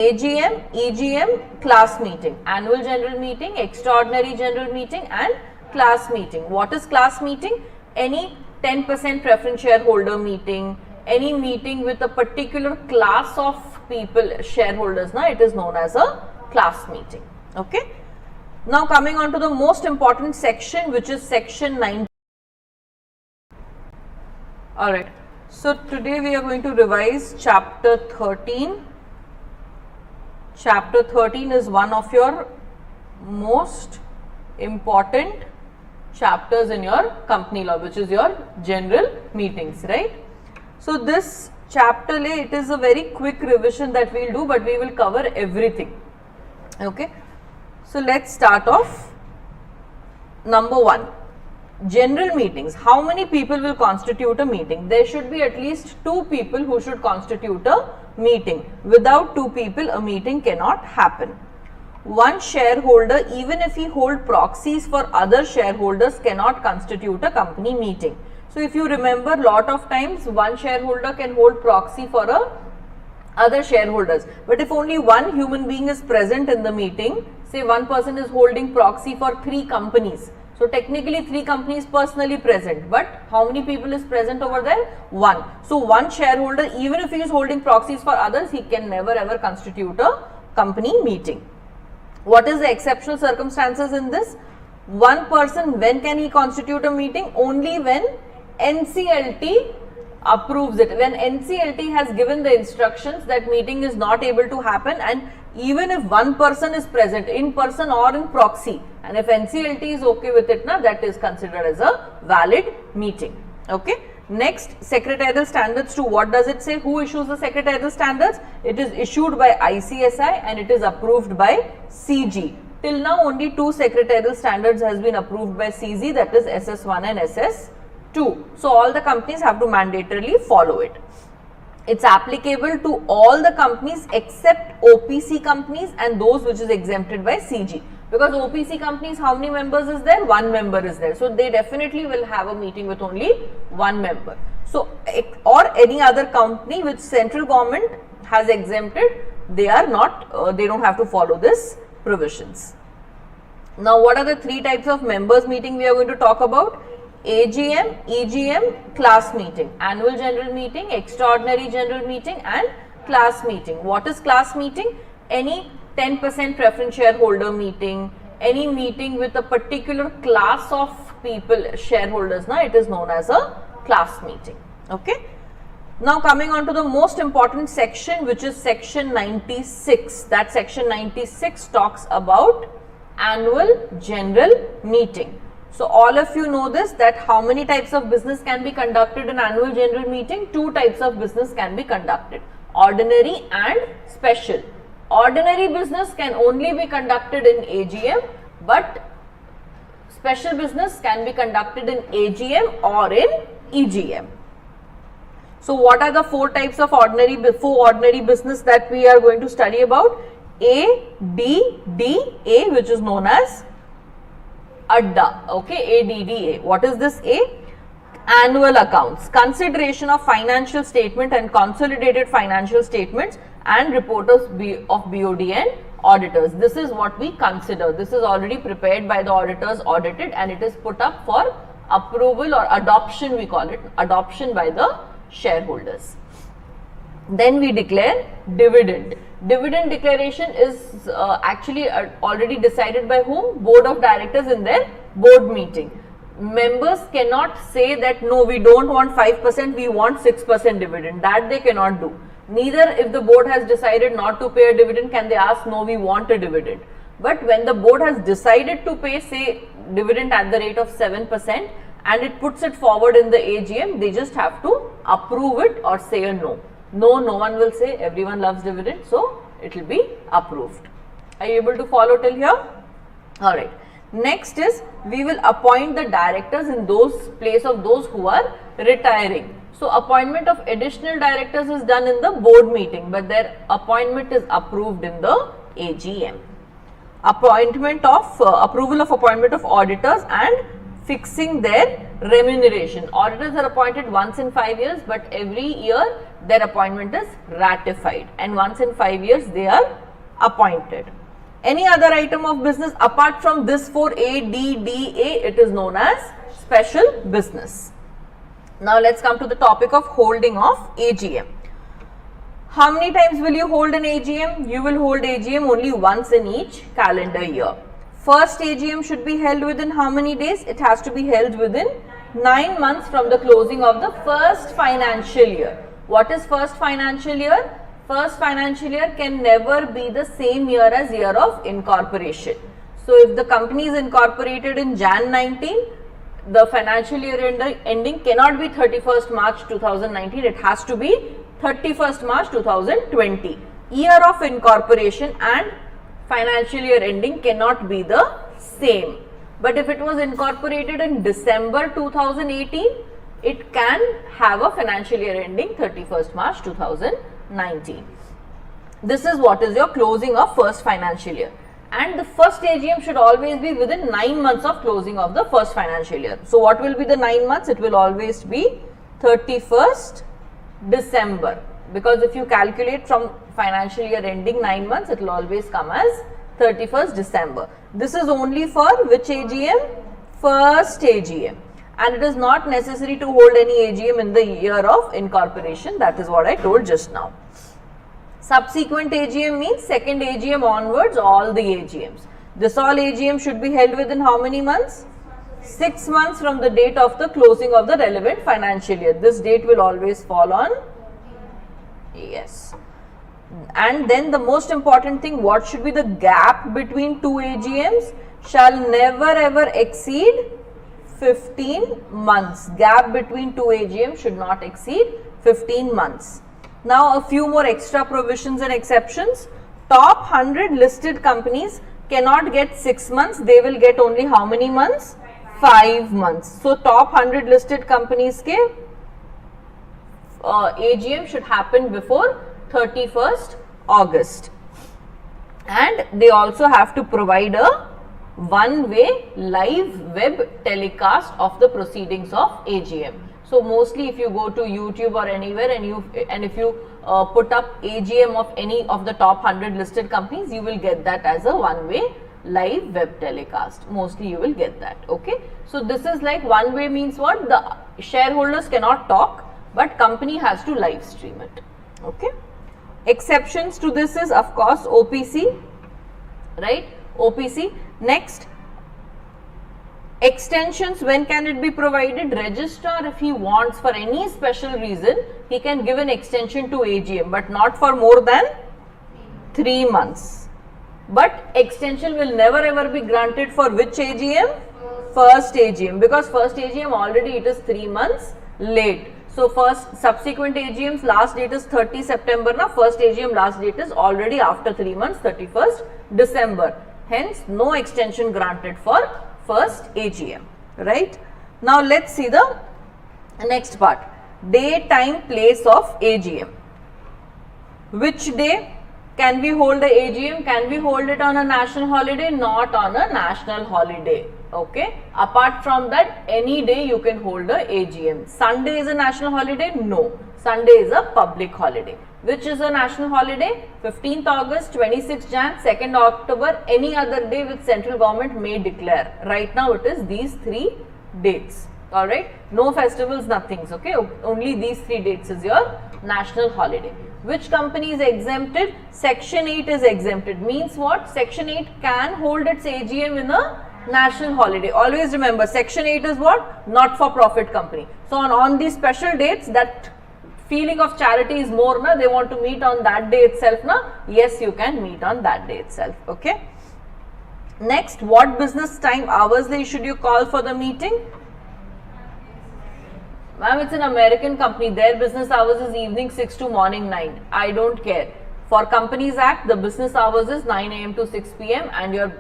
AGM, EGM, class meeting, annual general meeting, extraordinary general meeting and class meeting. What is class meeting? Any 10% preference shareholder meeting, any meeting with a particular class of people, shareholders, it is known as a class meeting. Okay. Now coming on to the most important section, which is section 9. Alright. So today we are going to revise chapter 13. Chapter 13 is one of your most important chapters in your company law, which is your general meetings, right? So this chapter, it is a very quick revision that we will do, but we will cover everything. Okay. So let's start off. Number 1. General meetings. How many people will constitute a meeting? There should be at least 2 people who should constitute a meeting. Without 2 people, a meeting cannot happen. One shareholder, even if he holds proxies for other shareholders, cannot constitute a company meeting. So if you remember, lot of times one shareholder can hold proxy for other shareholders. But if only one human being is present in the meeting, say one person is holding proxy for 3 companies. So technically 3 companies personally present, but how many people is present over there? 1. So one shareholder, even if he is holding proxies for others, he can never ever constitute a company meeting. What is the exceptional circumstances in this? One person, when can he constitute a meeting? Only when NCLT approves it. When NCLT has given the instructions that meeting is not able to happen, and even if one person is present in person or in proxy, and if NCLT is okay with it, that is considered as a valid meeting. Okay. Next, secretarial standards 2. What does it say? Who issues the secretarial standards? It is issued by ICSI and it is approved by CG. Till now only 2 secretarial standards has been approved by CG, that is SS1 and SS2. So all the companies have to mandatorily follow it. It's applicable to all the companies except OPC companies and those which is exempted by CG. Because OPC companies, how many members is there? 1 member is there. So they definitely will have a meeting with only 1 member. So, or any other company which central government has exempted, they are not, they don't have to follow this provisions. Now, what are the 3 types of members meeting we are going to talk about? AGM, EGM, class meeting, annual general meeting, extraordinary general meeting and class meeting. What is class meeting? Any 10% preference shareholder meeting, any meeting with a particular class of people, shareholders, it is known as a class meeting. Okay. Now coming on to the most important section, which is section 96. That section 96 talks about annual general meeting. So all of you know this, that how many types of business can be conducted in annual general meeting? 2 types of business can be conducted, ordinary and special. Ordinary business can only be conducted in AGM, but special business can be conducted in AGM or in EGM. So what are the 4 types of ordinary business that we are going to study about? A, D, D, A, which is known as ADDA. Okay, ADDA. What is this A? Annual accounts, consideration of financial statement and consolidated financial statements and reporters of BOD and auditors. This is what we consider. This is already prepared by the auditors, audited, and it is put up for approval or adoption, we call it, adoption by the shareholders. Then we declare dividend. Dividend declaration is actually already decided by whom? Board of directors in their board meeting. Members cannot say that no, we don't want 5%, we want 6% dividend. That they cannot do. Neither, if the board has decided not to pay a dividend, can they ask no, we want a dividend. But when the board has decided to pay, say, dividend at the rate of 7% and it puts it forward in the AGM, they just have to approve it or say a no. No, no one will say, everyone loves dividend, so it will be approved. Are you able to follow till here? Alright. Next is, we will appoint the directors in place of those who are retiring. So appointment of additional directors is done in the board meeting, but their appointment is approved in the AGM. Appointment of approval of appointment of auditors and fixing their remuneration. Auditors are appointed once in 5 years, but every year their appointment is ratified, and once in 5 years they are appointed. Any other item of business apart from this 4A, D, D, A, it is known as special business. Now let's come to the topic of holding of AGM. How many times will you hold an AGM? You will hold AGM only once in each calendar year. First AGM should be held within how many days? It has to be held within 9 months from the closing of the first financial year. What is first financial year? First financial year can never be the same year as year of incorporation. So if the company is incorporated in Jan 19, the financial year ending cannot be 31st March 2019, it has to be 31st March 2020. Year of incorporation and financial year ending cannot be the same. But if it was incorporated in December 2018, it can have a financial year ending 31st March 2019. This is what is your closing of first financial year. And the first AGM should always be within 9 months of closing of the first financial year. So what will be the 9 months? It will always be 31st December, because if you calculate from financial year ending 9 months, it will always come as 31st December. This is only for which AGM? First AGM. And it is not necessary to hold any AGM in the year of incorporation. That is what I told just now. Subsequent AGM means second AGM onwards, all the AGMs. This all AGM should be held within how many months? 6 months from the date of the closing of the relevant financial year. This date will always fall on, yes. And then the most important thing, what should be the gap between two AGMs? Shall never ever exceed 15 months. Gap between two AGMs should not exceed 15 months. Now a few more extra provisions and exceptions. Top 100 listed companies cannot get 6 months. They will get only how many months? 5 months. So top 100 listed companies ke AGM should happen before 31st August. And they also have to provide a one-way live web telecast of the proceedings of AGM. So mostly if you go to YouTube or anywhere and if you put up AGM of any of the top 100 listed companies, you will get that as a one-way live web telecast. Mostly you will get that. Okay. So this is like one way means what? The shareholders cannot talk, but company has to live stream it. Okay. Exceptions to this is of course OPC, right? OPC. Next, extensions, when can it be provided? Registrar, if he wants for any special reason, he can give an extension to AGM, but not for more than 3 months. But extension will never ever be granted for which AGM? First AGM, because first AGM already it is 3 months late. So first subsequent AGM's last date is 30 September. Now first AGM last date is already after 3 months, 31st December. Hence no extension granted for first AGM, right? Now let's see the next part. Day, time, place of AGM. Which day can we hold the AGM? Can we hold it on a national holiday? Not on a national holiday. Okay. Apart from that, any day you can hold a AGM. Sunday is a national holiday? No. Sunday is a public holiday. Which is a national holiday? 15th August, 26th Jan, 2nd October, any other day which central government may declare. Right now it is these 3 dates. Alright. No festivals, nothings. Okay. Only these 3 dates is your national holiday. Which company is exempted? Section 8 is exempted. Means what? Section 8 can hold its AGM in a national holiday. Always remember, Section 8 is what? Not for profit company. So on these special dates, that feeling of charity is more, na? They want to meet on that day itself, na? Yes, you can meet on that day itself. Okay. Next, what business time hourly should you call for the meeting? Ma'am, it's an American company. Their business hours is evening 6 to morning 9. I don't care. For Companies Act, the business hours is 9 AM to 6 PM and your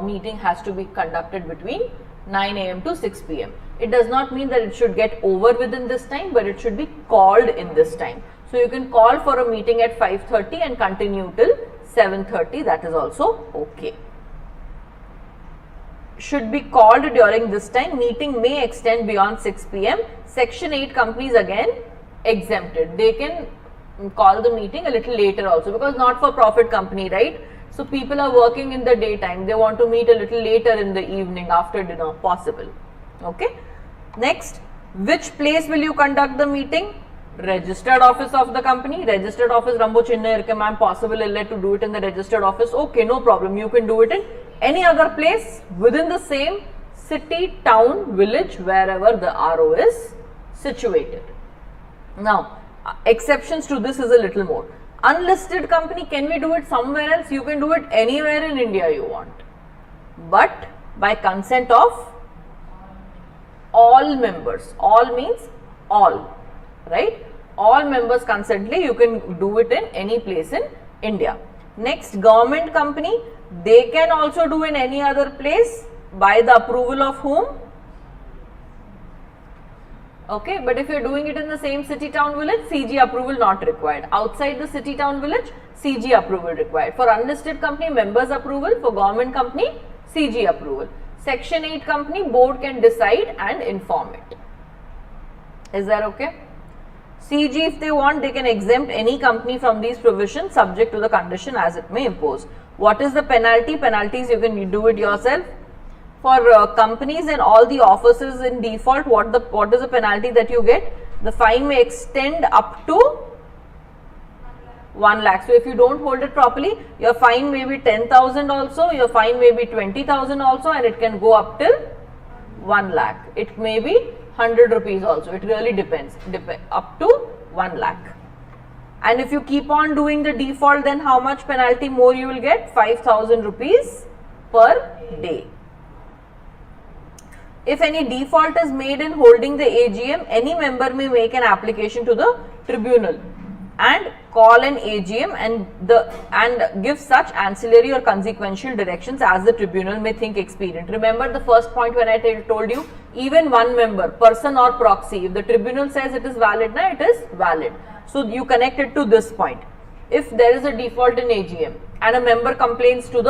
meeting has to be conducted between 9 AM to 6 PM. It does not mean that it should get over within this time, but it should be called in this time. So you can call for a meeting at 5:30 and continue till 7:30. That is also okay. should be called during this time. Meeting may extend beyond 6 p.m. Section 8 companies again exempted. They can call the meeting a little later also, because not for profit company, right? So people are working in the daytime. They want to meet a little later in the evening after dinner, possible. Okay. Next, which place will you conduct the meeting? Registered office of the company. Registered office Rambo Chinna irke ma'am, possible to do it in the registered office. Okay, no problem. You can do it in any other place within the same city, town, village, wherever the RO is situated. Now, exceptions to this is a little more. Unlisted company, can we do it somewhere else? You can do it anywhere in India you want, but by consent of all members. All means all, right? All members consently, you can do it in any place in India. Next, government company, they can also do in any other place by the approval of whom? Okay, but if you are doing it in the same city, town, village, CG approval not required. Outside the city, town, village, CG approval required. For unlisted company, members approval. For government company, CG approval. Section 8 company, board can decide and inform it. Is that okay? CG, if they want, they can exempt any company from these provisions subject to the condition as it may impose. What is the penalty? Penalties, you can do it yourself. For companies and all the offices in default, what is the penalty that you get? The fine may extend up to 1 lakh. So if you don't hold it properly, your fine may be 10,000 also, your fine may be 20,000 also, and it can go up till 1 lakh. It may be 100 rupees also. It really depends. Up to 1 lakh. And if you keep on doing the default, then how much penalty more you will get? 5,000 rupees per day. If any default is made in holding the AGM, any member may make an application to the tribunal and call an AGM and give such ancillary or consequential directions as the tribunal may think expedient. Remember the first point when I told you, even one member, person or proxy, if the tribunal says it is valid, it is valid. So you connect it to this point. If there is a default in AGM and a member complains to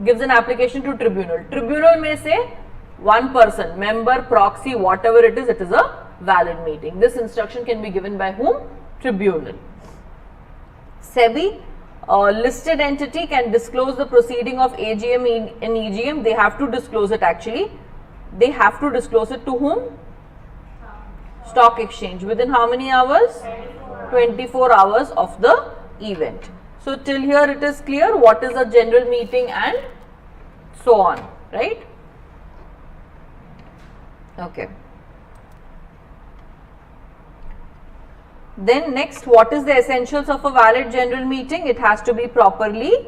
gives an application to tribunal, tribunal may say one person, member, proxy, whatever it is a valid meeting. This instruction can be given by whom? Tribunal. SEBI, listed entity can disclose the proceeding of AGM in EGM. They have to disclose it actually. They have to disclose it to whom? Stock exchange. Within how many hours? 24 hours of the event. So till here it is clear what is a general meeting and so on, right? Okay. Then next, what is the essentials of a valid general meeting? It has to be properly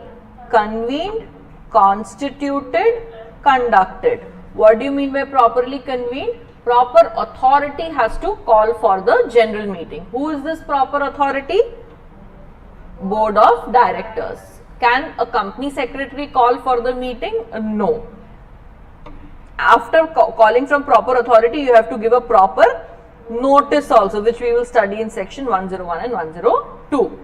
convened, constituted, conducted. What do you mean by properly convened? Proper authority has to call for the general meeting. Who is this proper authority? Board of Directors. Can a company secretary call for the meeting? No. After calling from proper authority, you have to give a proper notice also, which we will study in section 101 and 102.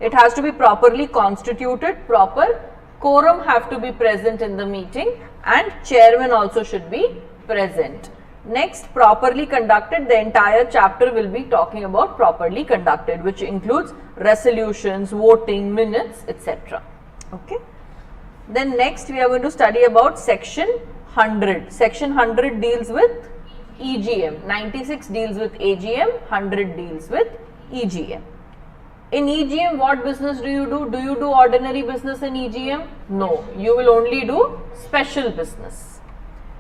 It has to be properly constituted, proper quorum have to be present in the meeting, and chairman also should be present. Next, properly conducted. The entire chapter will be talking about properly conducted, which includes resolutions, voting, minutes, etc. Okay. Then next we are going to study about section 100. Section 100 deals with EGM, 96 deals with AGM, 100 deals with EGM. In EGM, what business do you do? Do you do ordinary business in EGM? No, you will only do special business.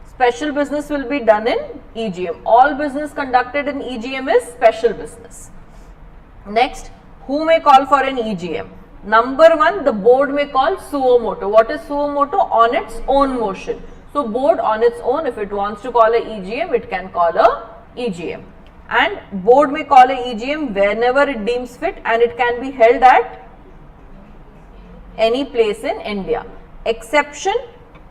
Special business will be done in EGM. All business conducted in EGM is special business. Next, who may call for an EGM? Number one, the board may call suo motu. What is suo motu? On its own motion. So, board on its own, if it wants to call a EGM, it can call a EGM. And board may call a EGM whenever it deems fit, and it can be held at any place in India. Exception,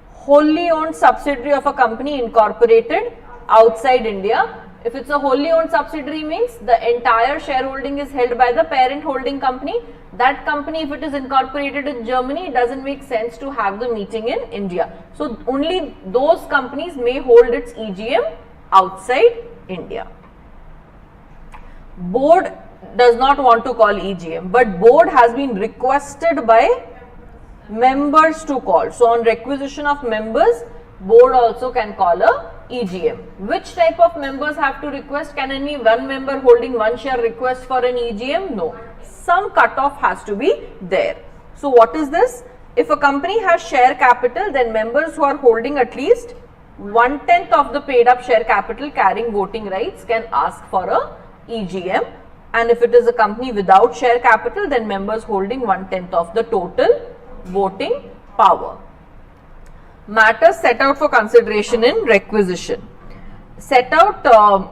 wholly owned subsidiary of a company incorporated outside India If it's a wholly owned subsidiary means the entire shareholding is held by the parent holding company. That company, if it is incorporated in Germany, it doesn't make sense to have the meeting in India. So only those companies may hold its EGM outside India. Board does not want to call EGM, but board has been requested by members to call. So on requisition of members, board also can call a EGM. Which type of members have to request? Can any one member holding one share request for an EGM? No. Some cutoff has to be there. So what is this? If a company has share capital, then members who are holding at least 1/10 of the paid up share capital carrying voting rights can ask for a EGM. And if it is a company without share capital, then members holding 1/10 of the total voting power. Matters set out for consideration in requisition. Set out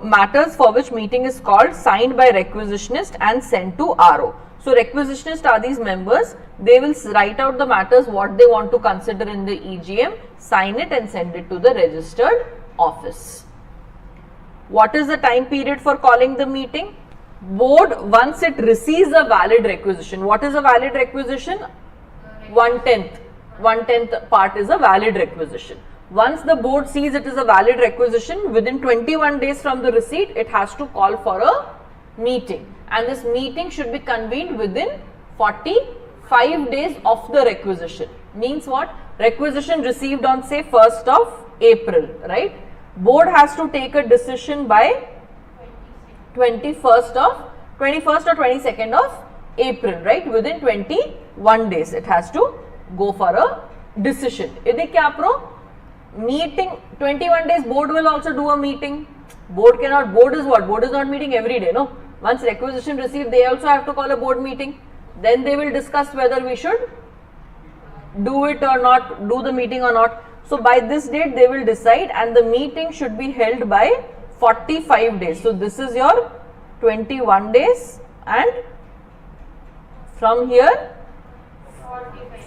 matters for which meeting is called, signed by requisitionist and sent to RO. So requisitionist are these members. They will write out the matters what they want to consider in the EGM, sign it and send it to the registered office. What is the time period for calling the meeting? Board, once it receives a valid requisition. What is a valid requisition? 1/10 part is a valid requisition. Once the board sees it is a valid requisition, within 21 days from the receipt, it has to call for a meeting. And this meeting should be convened within 45 days of the requisition. Means what? Requisition received on say 1st of April, right? Board has to take a decision by 21st or 22nd of April, right? Within 21 days it has to go for a decision. Idhe kya pro? Meeting 21 days, board will also do a meeting. Board cannot, board is what? Board is not meeting every day, no? Once requisition received, they also have to call a board meeting. Then they will discuss whether we should do it or not, do the meeting or not. So by this date they will decide, and the meeting should be held by 45 days. So this is your 21 days, and from here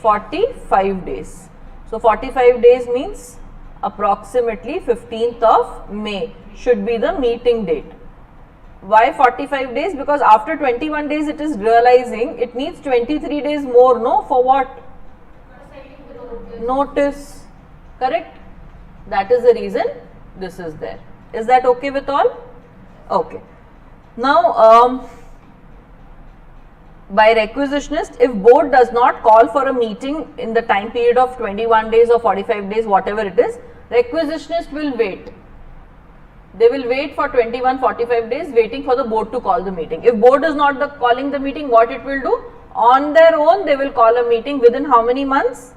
45 days. So 45 days means approximately 15th of May should be the meeting date. Why 45 days? Because after 21 days it is realizing it needs 23 days more, no? For what? Notice. Correct? That is the reason this is there. Is that okay with all? Okay. Now, by requisitionist, if board does not call for a meeting in the time period of 21 days or 45 days, whatever it is, requisitionist will wait. They will wait for 21-45 days waiting for the board to call the meeting. If board is not calling the meeting, what it will do? On their own, they will call a meeting within how many months?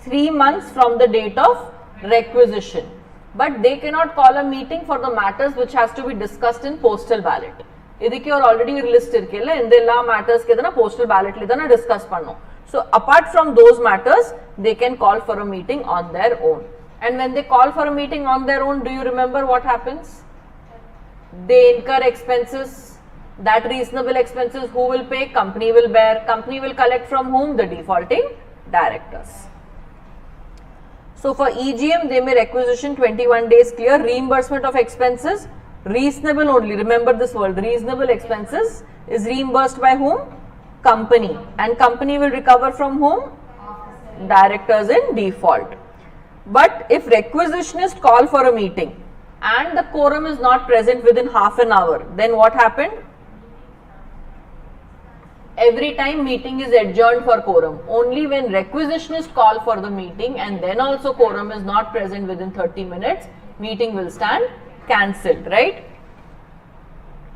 3 months from the date of requisition. But they cannot call a meeting for the matters which has to be discussed in postal ballot. ಇದಕ್ಕೆ ಅವ್ರು already list ಇರ್ಕಿಲ್ಲ ಇಂದೆಲ್ಲ ಮ್ಯಾಟರ್ಸ್ಗೆ ಇದನ್ನ postal ballot ಇದನ್ನ discuss பண்ணோம். So apart from those matters, they can call for a meeting on their own. And when they call for a meeting on their own, do you remember what happens? They incur expenses. That reasonable expenses who will pay? Company will bear. Company will collect from whom? The defaulting directors. So for EGM, they may requisition 21 days clear. Reimbursement of expenses, reasonable only. Remember this word, reasonable expenses is reimbursed by whom? Company. And company will recover from whom? Directors in default. But if requisitionist call for a meeting and the quorum is not present within half an hour, then what happened? Every time meeting is adjourned for quorum. Only when requisitionist call for the meeting and then also quorum is not present within 30 minutes, meeting will stand cancelled, right?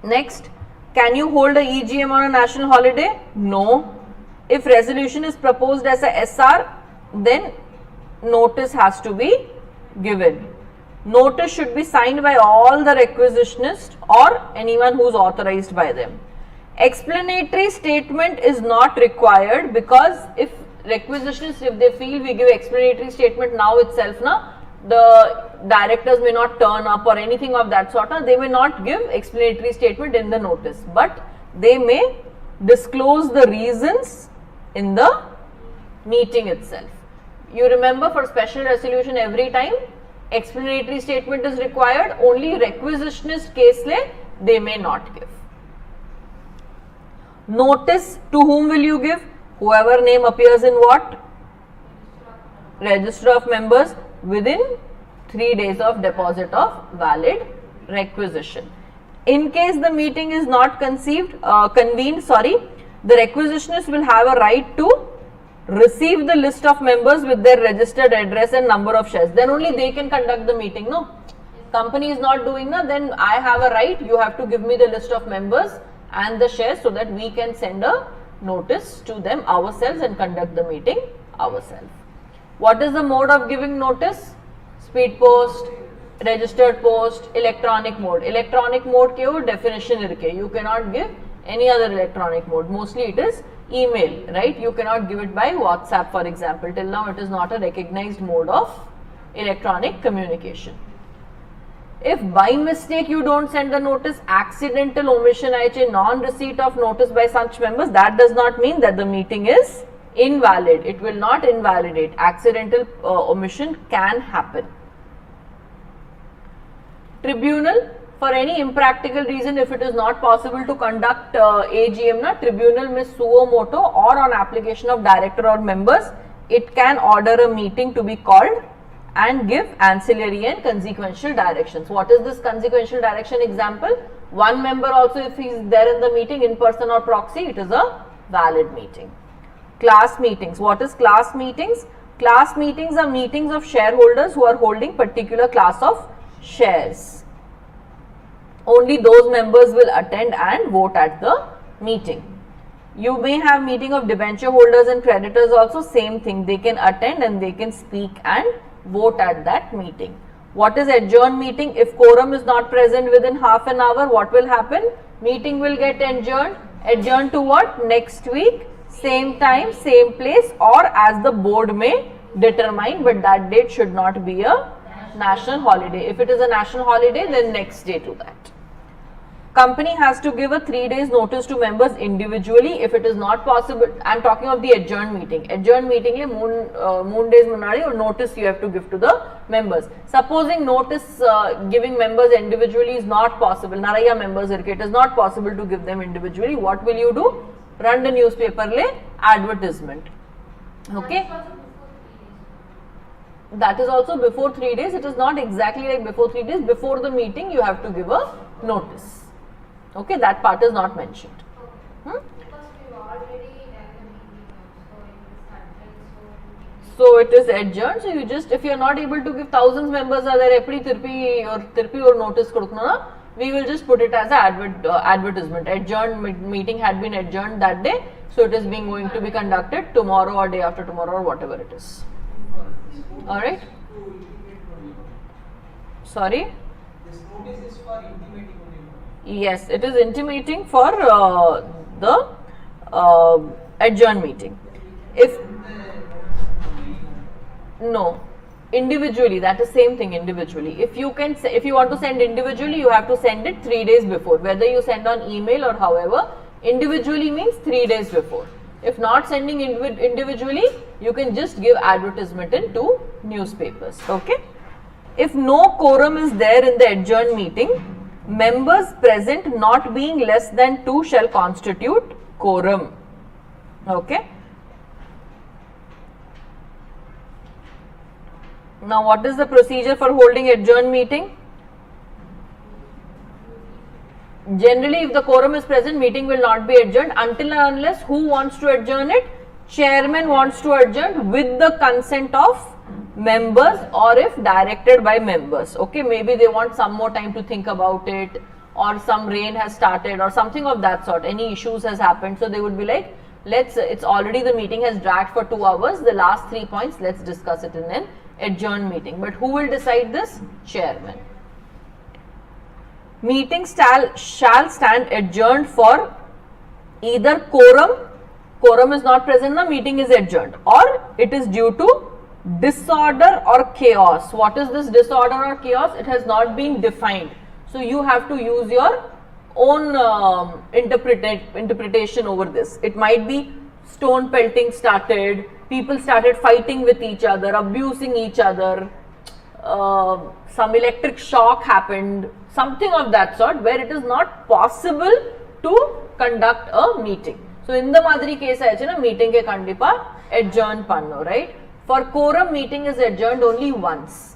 Next, can you hold a EGM on a national holiday? No. If resolution is proposed as a SR, then notice has to be given. Notice should be signed by all the requisitionists or anyone who is authorized by them. Explanatory statement is not required, because if requisitionists, if they feel we give explanatory statement now itself, the directors may not turn up or anything of that sort, they may not give explanatory statement in the notice, but they may disclose the reasons in the meeting itself. You remember for special resolution every time explanatory statement is required, only requisitionist case le they may not give. Notice to whom will you give? Whoever name appears in what? Register of members within 3 days of deposit of valid requisition. In case the meeting is not convened, the requisitionist will have a right to receive the list of members with their registered address and number of shares. Then only they can conduct the meeting. No, company is not doing that. Then I have a right. You have to give me the list of members and the shares so that we can send a notice to them ourselves and conduct the meeting ourselves. What is the mode of giving notice? Speed post, registered post, electronic mode. Electronic mode ke definition irke. You cannot give any other electronic mode. Mostly it is email, right? You cannot give it by WhatsApp, for example. Till now it is not a recognized mode of electronic communication. If by mistake you don't send the notice, accidental omission, non-receipt of notice by such members, that does not mean that the meeting is invalid. It will not invalidate. Accidental omission can happen. Tribunal, for any impractical reason, if it is not possible to conduct AGM, tribunal may suo moto or on application of director or members, it can order a meeting to be called and give ancillary and consequential directions. What is this consequential direction example? One member also, if he is there in the meeting in person or proxy, it is a valid meeting. Class meetings. What is class meetings? Class meetings are meetings of shareholders who are holding particular class of shares. Only those members will attend and vote at the meeting. You may have meeting of debenture holders and creditors also, same thing. They can attend and they can speak and vote at that meeting. What is adjourned meeting? If quorum is not present within half an hour, what will happen? Meeting will get adjourned. Adjourned to what? Next week, same time, same place, or as the board may determine, but that date should not be a national holiday. If it is a national holiday, then next day to that. Company has to give a 3 days notice to members individually. If it is not possible, I am talking of the adjourned meeting. Adjourned meeting le moon days munadi or notice you have to give to the members. Supposing notice giving members individually is not possible, Naraya members it is not possible to give them individually. What will you do? Run the newspaper le advertisement. Okay. That is also before 3 days. It is not exactly like before 3 days. Before the meeting, you have to give a notice. Okay, that part is not mentioned. So it is adjourned. So you just, if you are not able to give thousands members are there, every tirpi or notice kodukna, we will just put it as an advertisement. Adjourned meeting had been adjourned that day, so it is going to be conducted tomorrow or day after tomorrow or whatever it is. All right. Sorry. This notice is for intimating only. Yes, it is intimating for the adjourned meeting. If no, individually, that is same thing individually. If you want to send individually, you have to send it 3 days before. Whether you send on email or however, individually means 3 days before. If not sending individually, you can just give advertisement in 2 newspapers. Okay. If no quorum is there in the adjourned meeting, members present not being less than 2 shall constitute quorum. Okay. Now, what is the procedure for holding adjourned meeting? Generally, if the quorum is present, meeting will not be adjourned until and unless who wants to adjourn it? Chairman wants to adjourn with the consent of members or if directed by members. Okay, maybe they want some more time to think about it, or some rain has started or something of that sort. Any issues has happened, so they would be like, it's already the meeting has dragged for 2 hours. The last 3 points, let's discuss it in an adjourned meeting. But who will decide this? Chairman. Meeting shall stand adjourned for either quorum is not present, the meeting is adjourned, or it is due to disorder or chaos. What is this disorder or chaos? It has not been defined. So you have to use your own interpretation over this. It might be stone pelting started, people started fighting with each other, abusing each other, some electric shock happened, something of that sort, where it is not possible to conduct a meeting. So in the madri case ayachina meeting ke kandipa adjourn panno, right? For quorum, meeting is adjourned only once,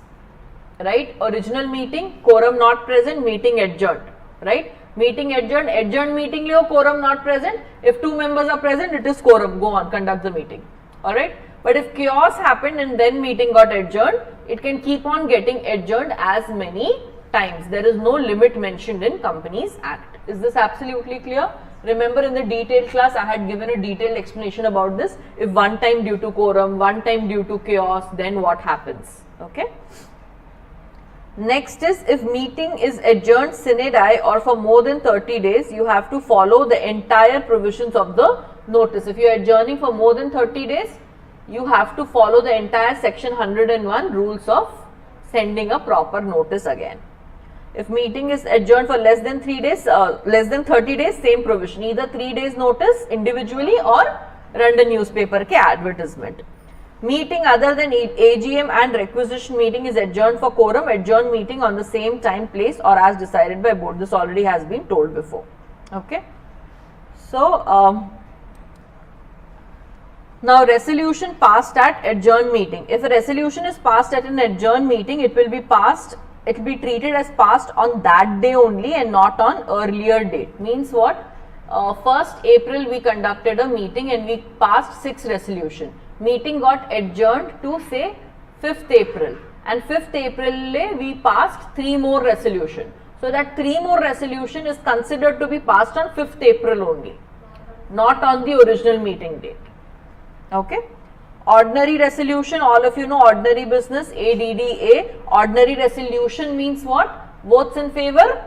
right? Original meeting, quorum not present, meeting adjourned, right? Meeting adjourned, adjourned meeting leo, quorum not present. If 2 members are present, it is quorum, go on, conduct the meeting, alright? But if chaos happened and then meeting got adjourned, it can keep on getting adjourned as many times. There is no limit mentioned in Companies Act. Is this absolutely clear? Remember in the detailed class, I had given a detailed explanation about this. If one time due to quorum, one time due to chaos, then what happens? Okay. Next is, if meeting is adjourned sine die or for more than 30 days, you have to follow the entire provisions of the notice. If you are adjourning for more than 30 days, you have to follow the entire section 101 rules of sending a proper notice again. If meeting is adjourned for less than 3 days, less than 30 days, same provision, either 3 days notice individually or run the newspaper ke advertisement. Meeting other than AGM and requisition meeting is adjourned for quorum, adjourned meeting on the same time, place or as decided by board. This already has been told before. Okay. So, now resolution passed at adjourned meeting. If a resolution is passed at an adjourned meeting, it will be passed, it will be treated as passed on that day only and not on earlier date. Means what? 1st April we conducted a meeting and we passed 6 resolution. Meeting got adjourned to say 5th April and 5th April we passed 3 more resolution. So that 3 more resolution is considered to be passed on 5th April only, not on the original meeting date. Okay. Ordinary resolution, all of you know ordinary business, ADDA. Ordinary resolution means what? Votes in favor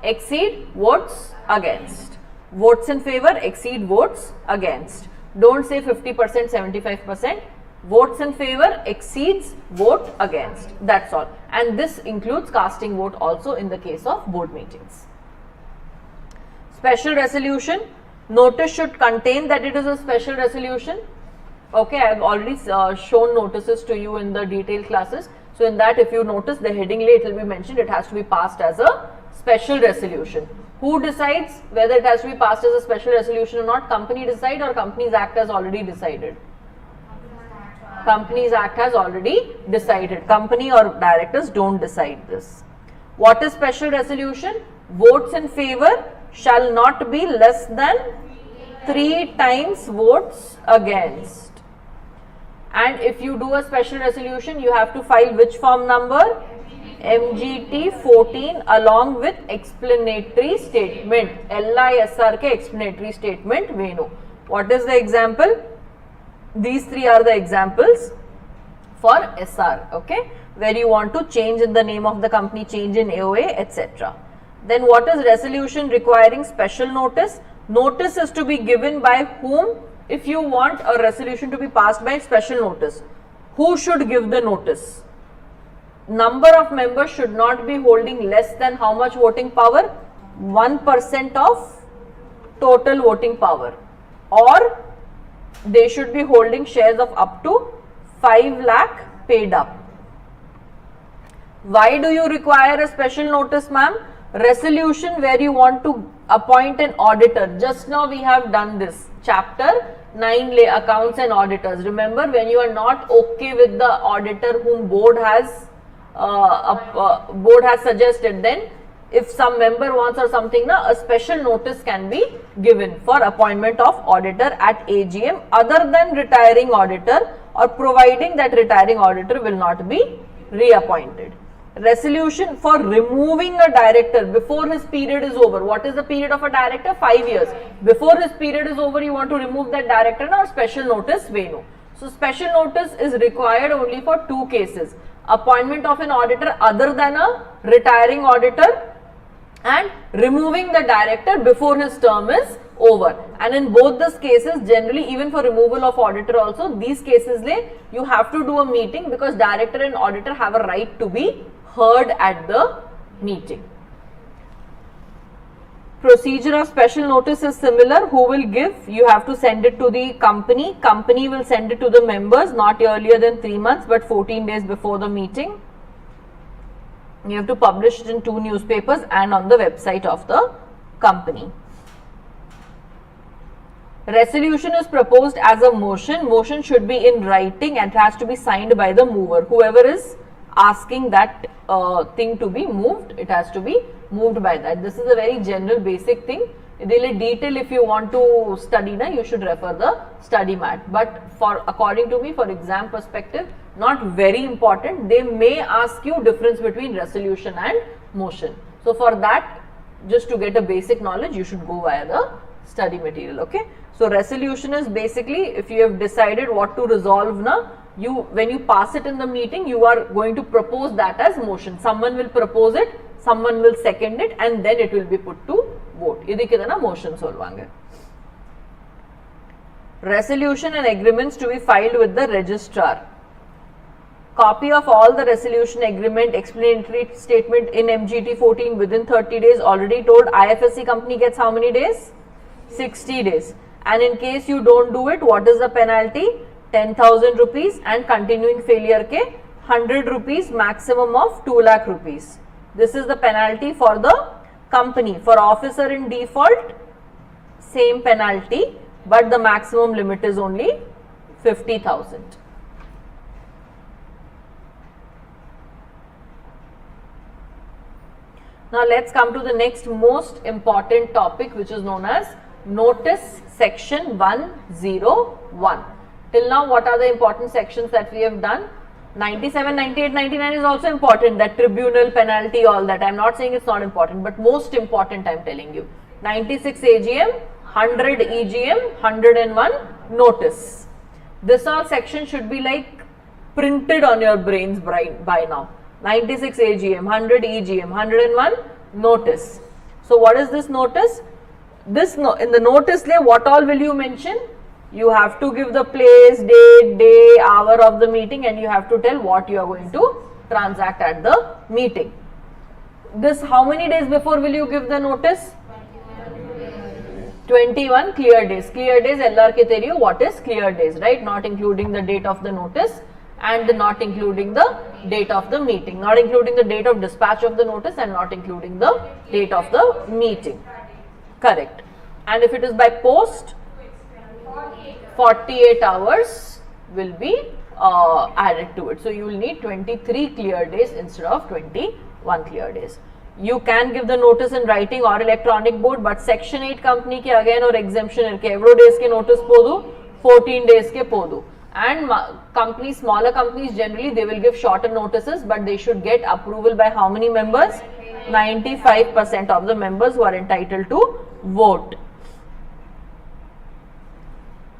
exceed votes against. Votes in favor exceed votes against. Don't say 50%, 75%. Votes in favor exceeds vote against. That's all. And this includes casting vote also in the case of board meetings. Special resolution. Notice should contain that it is a special resolution. Okay, I have already shown notices to you in the detailed classes. So in that, if you notice the heading lay, it will be mentioned it has to be passed as a special resolution. Who decides whether it has to be passed as a special resolution or not? Company decide or Companies Act has already decided? Companies Act has already decided. Company or directors don't decide this. What is special resolution? Votes in favor shall not be less than 3 times votes against. And if you do a special resolution, you have to file which form number? MGT 14 along with explanatory statement. LISR ke explanatory statement veno. What is the example? These 3 are the examples for SR, okay, where you want to change in the name of the company, change in AOA, etc. Then what is resolution requiring special notice? Notice is to be given by whom? If you want a resolution to be passed by special notice, who should give the notice? Number of members should not be holding less than how much voting power? 1% of total voting power, or they should be holding shares of up to 5 lakh paid up. Why do you require a special notice, ma'am? Resolution where you want to appoint an auditor. Just now we have done this. Chapter 9 lay accounts and auditors. Remember, when you are not okay with the auditor whom board has suggested, then if some member wants or something, a special notice can be given for appointment of auditor at AGM other than retiring auditor, or providing that retiring auditor will not be reappointed. Resolution for removing a director before his period is over. What is the period of a director? 5 years. Before his period is over, you want to remove that director, or special notice veno. So special notice is required only for 2 cases. Appointment of an auditor other than a retiring auditor, and removing the director before his term is over. And in both these cases, generally even for removal of auditor also, these cases you have to do a meeting, because director and auditor have a right to be heard at the meeting. Procedure of special notice is similar. Who will give? You have to send it to the company. Company will send it to the members not earlier than 3 months but 14 days before the meeting. You have to publish it in 2 newspapers and on the website of the company. Resolution is proposed as a motion. Motion should be in writing and it has to be signed by the mover. Whoever is asking that thing to be moved, it has to be moved by that. This is a very general basic thing. Really detail, if you want to study, you should refer the study mat. But according to me, for exam perspective, not very important. They may ask you difference between resolution and motion. So for that, just to get a basic knowledge, you should go via the study material. Okay. So resolution is basically, if you have decided what to resolve, when you pass it in the meeting, you are going to propose that as motion. Someone will propose it, someone will second it, and then it will be put to vote. Idikidana motion solvanga. Resolution and agreements to be filed with the registrar. Copy of all the resolution, agreement, explanatory statement in MGT 14 within 30 days. Already told, IFSC company gets how many days? 60 days. And in case you don't do it, what is the penalty? 10,000 rupees, and continuing failure ke 100 rupees, maximum of 2 lakh rupees. This is the penalty for the company. For officer in default, same penalty, but the maximum limit is only 50,000. Now let's come to the next most important topic, which is known as notice section 101. Till now, what are the important sections that we have done? 97, 98, 99 is also important, that tribunal, penalty, all that. I am not saying it's not important, but most important I am telling you. 96 AGM, 100 EGM, 101 notice. This all section should be like printed on your brains by now. 96 AGM, 100 EGM, 101 notice. So what is this notice? In the notice, what all will you mention? You have to give the place, date, day, hour of the meeting, and you have to tell what you are going to transact at the meeting. This, how many days before will you give the notice? 21 clear days. Clear days, LR ke teriyo, what is clear days, right? Not including the date of the notice and not including the date of the meeting, not including the date of dispatch of the notice and not including the date of the meeting. Correct. And if it is by post, 48 hours will be added to it. So you will need 23 clear days instead of 21 clear days. You can give the notice in writing or electronic board, but section 8 company ke again or exemption irke evro days ke notice podu, 14 days ke podu. And companies, smaller companies, generally they will give shorter notices, but they should get approval by how many members? 95% of the members who are entitled to vote.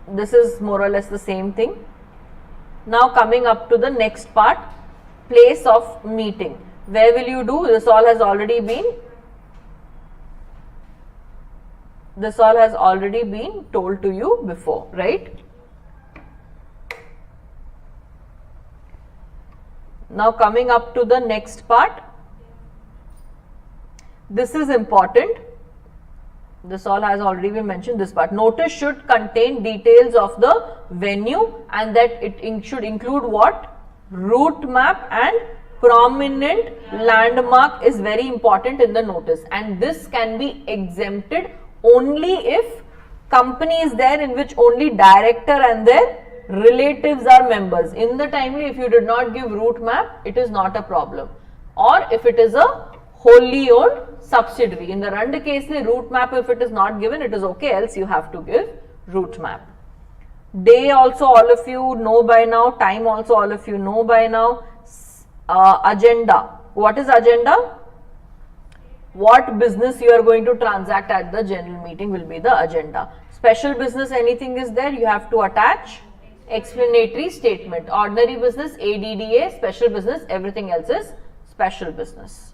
This is more or less the same thing. Now coming up to the next part, place of meeting. Where will you do? This all has already been told to you before, right? Now coming up to the next part, this is important. This all has already been mentioned, this part. Notice should contain details of the venue, and that it should include what? Route map and prominent landmark is very important in the notice, and this can be exempted only if company is there in which only director and their relatives are members. In the timely, if you did not give route map, it is not a problem. Or if it is a wholly owned subsidiary. In the Rand case, the route map, if it is not given, it is okay, else you have to give route map. Day also all of you know by now, time also all of you know by now. Agenda. What is agenda? What business you are going to transact at the general meeting will be the agenda. Special business, anything is there, you have to attach explanatory statement. Ordinary business, ADDA, special business, everything else is special business.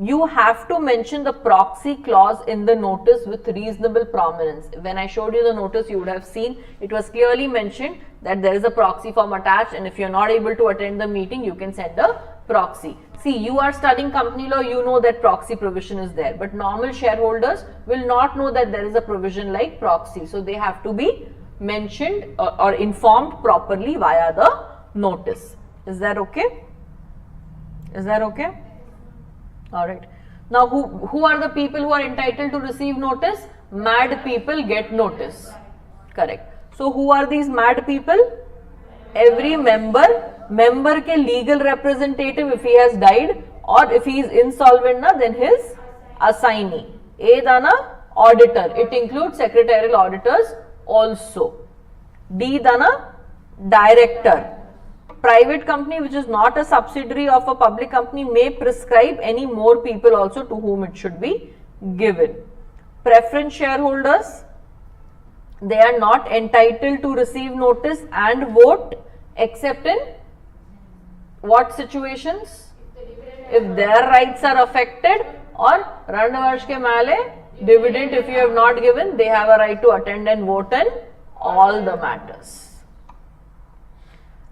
You have to mention the proxy clause in the notice with reasonable prominence. When I showed you the notice, you would have seen it was clearly mentioned that there is a proxy form attached, and if you are not able to attend the meeting, you can send a proxy. See, you are studying company law, you know that proxy provision is there, but normal shareholders will not know that there is a provision like proxy. So they have to be mentioned or informed properly via the notice. Is that okay? Is that okay? All right. Now, who are the people who are entitled to receive notice? Mad people get notice. Correct. So, who are these mad people? Every member ke legal representative if he has died, or if he is insolvent na, then his assignee. A dana auditor. It includes secretarial auditors also. D dana director. Private company which is not a subsidiary of a public company may prescribe any more people also to whom it should be given. Preference shareholders, they are not entitled to receive notice and vote except in what situations? If their rights are affected, or Randavarsh ke male, dividend if you have not given, they have a right to attend and vote in all the matters.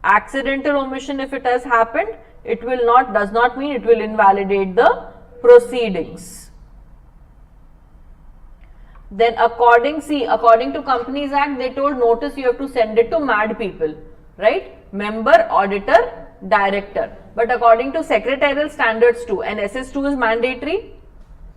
Accidental omission, if it has happened, it will not, does not mean it will invalidate the proceedings. Then according to Companies Act, they told notice you have to send it to mad people, right? Member, auditor, director. But according to secretarial standards too, and SS2 is mandatory,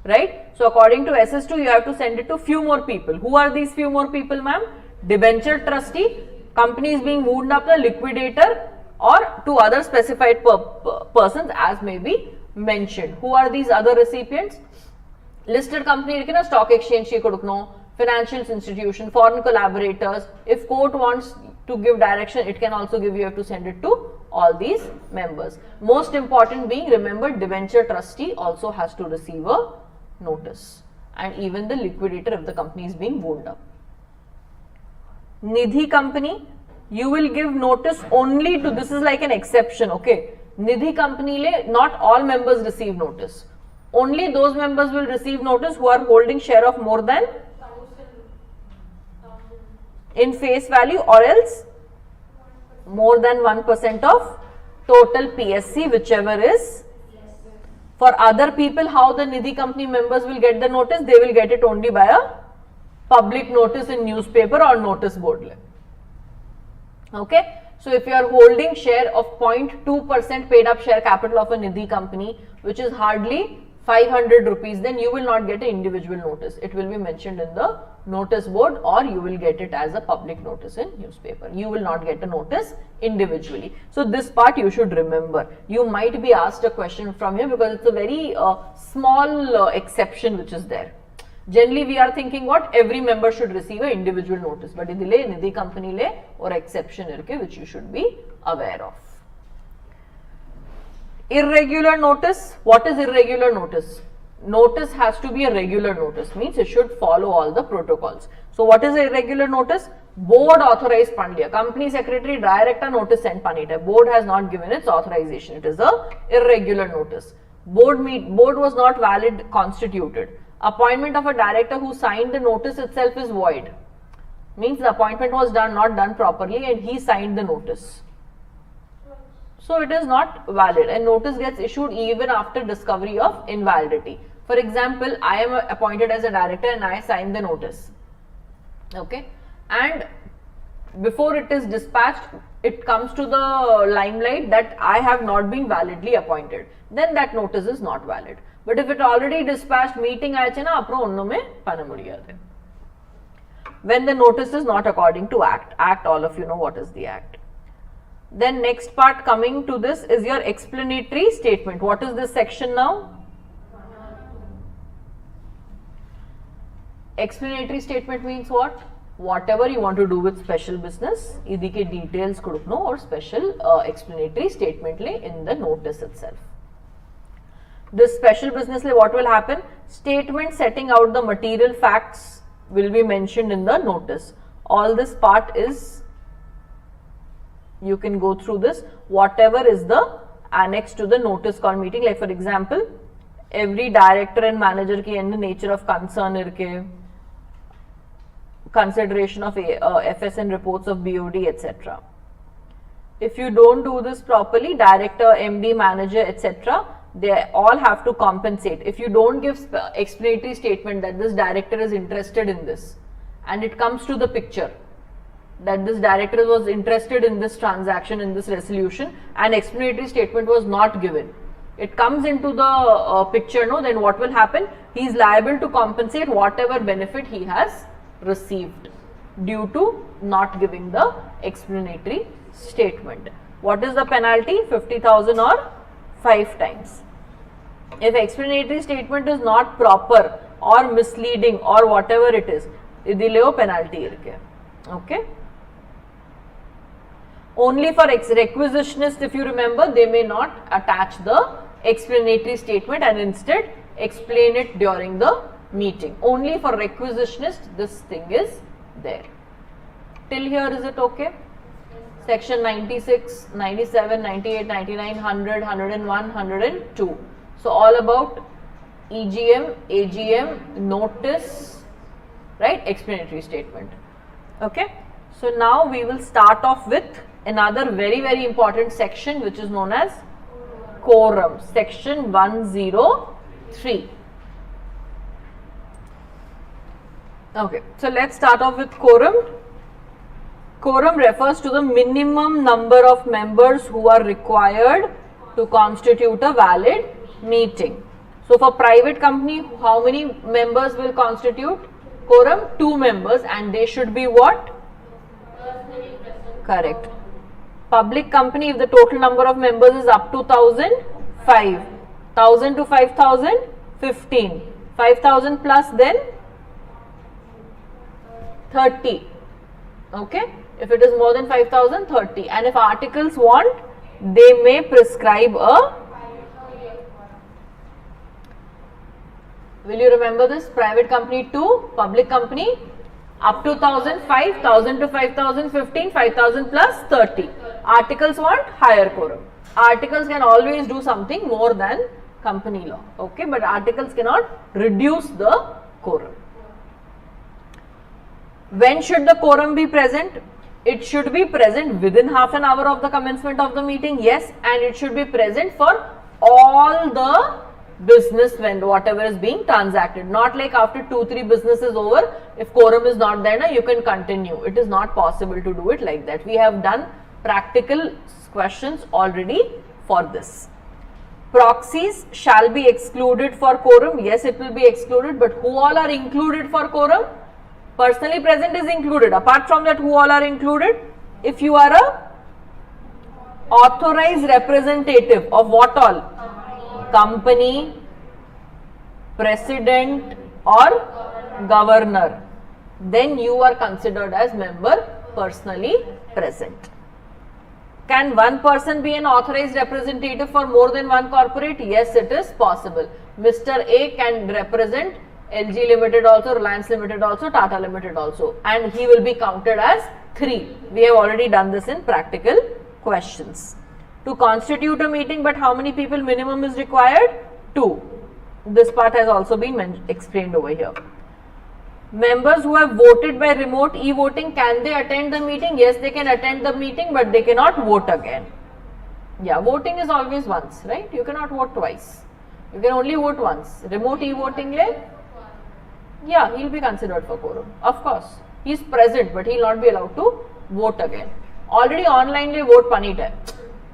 right? So according to SS2, you have to send it to few more people. Who are these few more people, ma'am? Debenture trustee, company is being wound up, the liquidator, or two other specified persons as may be mentioned. Who are these other recipients? Listed company, stock exchange, financial institution, foreign collaborators. If court wants to give direction, it can also give, you have to send it to all these members. Most important being, remember, debenture trustee also has to receive a notice, and even the liquidator if the company is being wound up. Nidhi company, you will give notice only to, this is like an exception, okay. Nidhi company le, not all members receive notice. Only those members will receive notice who are holding share of more than in face value, or else more than 1% of total PSC, whichever is. For other people, how the Nidhi company members will get the notice? They will get it only by a public notice in newspaper or notice board. Okay. So, if you are holding share of 0.2% paid up share capital of a Nidhi company, which is hardly 500 rupees, then you will not get an individual notice. It will be mentioned in the notice board, or you will get it as a public notice in newspaper. You will not get a notice individually. So, this part you should remember. You might be asked a question from here because it's a very small exception which is there. Generally, we are thinking what? Every member should receive an individual notice, but idile Nidhi company le or exception irke which you should be aware of. Irregular notice. What is irregular notice? Notice has to be a regular notice, means it should follow all the protocols. So, what is a irregular notice? Board authorized pandiya. Company secretary director notice sent panita. Board has not given its authorization. It is a irregular notice. Board was not valid constituted. Appointment of a director who signed the notice itself is void. Means the appointment was not done properly and he signed the notice. So, it is not valid, and notice gets issued even after discovery of invalidity. For example, I am appointed as a director and I sign the notice. Okay. And before it is dispatched, it comes to the limelight that I have not been validly appointed. Then that notice is not valid. But if it already dispatched, meeting ayachena, apro onno me panna mudiyadu. When the notice is not according to Act, all of you know what is the Act. Then next part coming to this is your explanatory statement. What is this section now? Explanatory statement means what? Whatever you want to do with special business, idike details kodukno or special explanatory statement le in the notice itself. This special business le what will happen? Statement setting out the material facts will be mentioned in the notice. All this part is, you can go through this, whatever is the annex to the notice call meeting. Like for example, every director and manager ki end nature of concern irke, consideration of FSN reports of BOD, etc. If you don't do this properly, director, MD, manager, etc., they all have to compensate. If you don't give explanatory statement that this director is interested in this, and it comes to the picture that this director was interested in this transaction, in this resolution, and explanatory statement was not given, it comes into the picture, no, then what will happen? He is liable to compensate whatever benefit he has received due to not giving the explanatory statement. What is the penalty? 50,000 or 5 times. If explanatory statement is not proper or misleading or whatever it is, idile penalty irke. Okay. Only for requisitionist, if you remember, they may not attach the explanatory statement and instead explain it during the meeting. Only for requisitionist this thing is there. Till here is it okay? Section 96, 97, 98, 99, 100, 101, 102. So all about EGM, AGM, notice, right, explanatory statement. Okay. So now we will start off with another very important section which is known as quorum, section 103. Okay, so let's start off with quorum. Quorum refers to the minimum number of members who are required to constitute a valid meeting. So for private company, how many members will constitute quorum? 2 members, and they should be what? Correct. Public company, if the total number of members is up to 1,000, 5. 1,000 to 5,000, 15. 5,000 plus then 30. Okay. If it is more than 5,000, 30. And if articles want, they may prescribe a, will you remember this? Private company 2, public company up to 1,000, 5, 1,000 to 5,000, 15, 5,000 plus 30. Articles want higher quorum. Articles can always do something more than company law. Okay, but articles cannot reduce the quorum. When should the quorum be present? It should be present within half an hour of the commencement of the meeting, yes, and it should be present for all the business when whatever is being transacted. Not like after 2-3 businesses over, if quorum is not there, now you can continue. It is not possible to do it like that. We have done practical questions already for this. Proxies shall be excluded for quorum. Yes, it will be excluded, but who all are included for quorum? Personally present is included. Apart from that, who all are included? If you are a authorized representative of what all? Company, president or governor, then you are considered as member personally present. Can one person be an authorized representative for more than one corporate? Yes, it is possible. Mr. A can represent LG Limited also, Reliance Limited also, Tata Limited also, and he will be counted as 3. We have already done this in practical questions. To constitute a meeting, but how many people minimum is required? 2. This part has also been explained over here. Members who have voted by remote e-voting, can they attend the meeting? Yes, they can attend the meeting, but they cannot vote again. Yeah, voting is always once, right? You cannot vote twice. You can only vote once. Remote e-voting le? Yeah, he will be considered for quorum. Of course, he is present, but he will not be allowed to vote again. Already online le vote panita,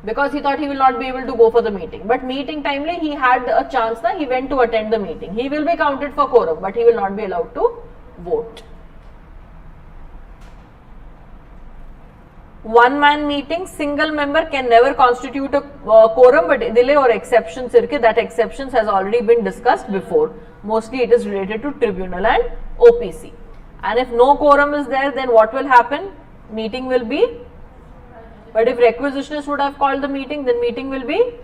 because he thought he will not be able to go for the meeting. But meeting time le, he had a chance na, he went to attend the meeting. He will be counted for quorum, but he will not be allowed to vote. One man meeting, single member can never constitute a quorum, but idile or exceptions irke, that exceptions has already been discussed before. Mostly it is related to tribunal and OPC. And if no quorum is there, then what will happen? Meeting will be, but if requisitionist would have called the meeting, then meeting will be.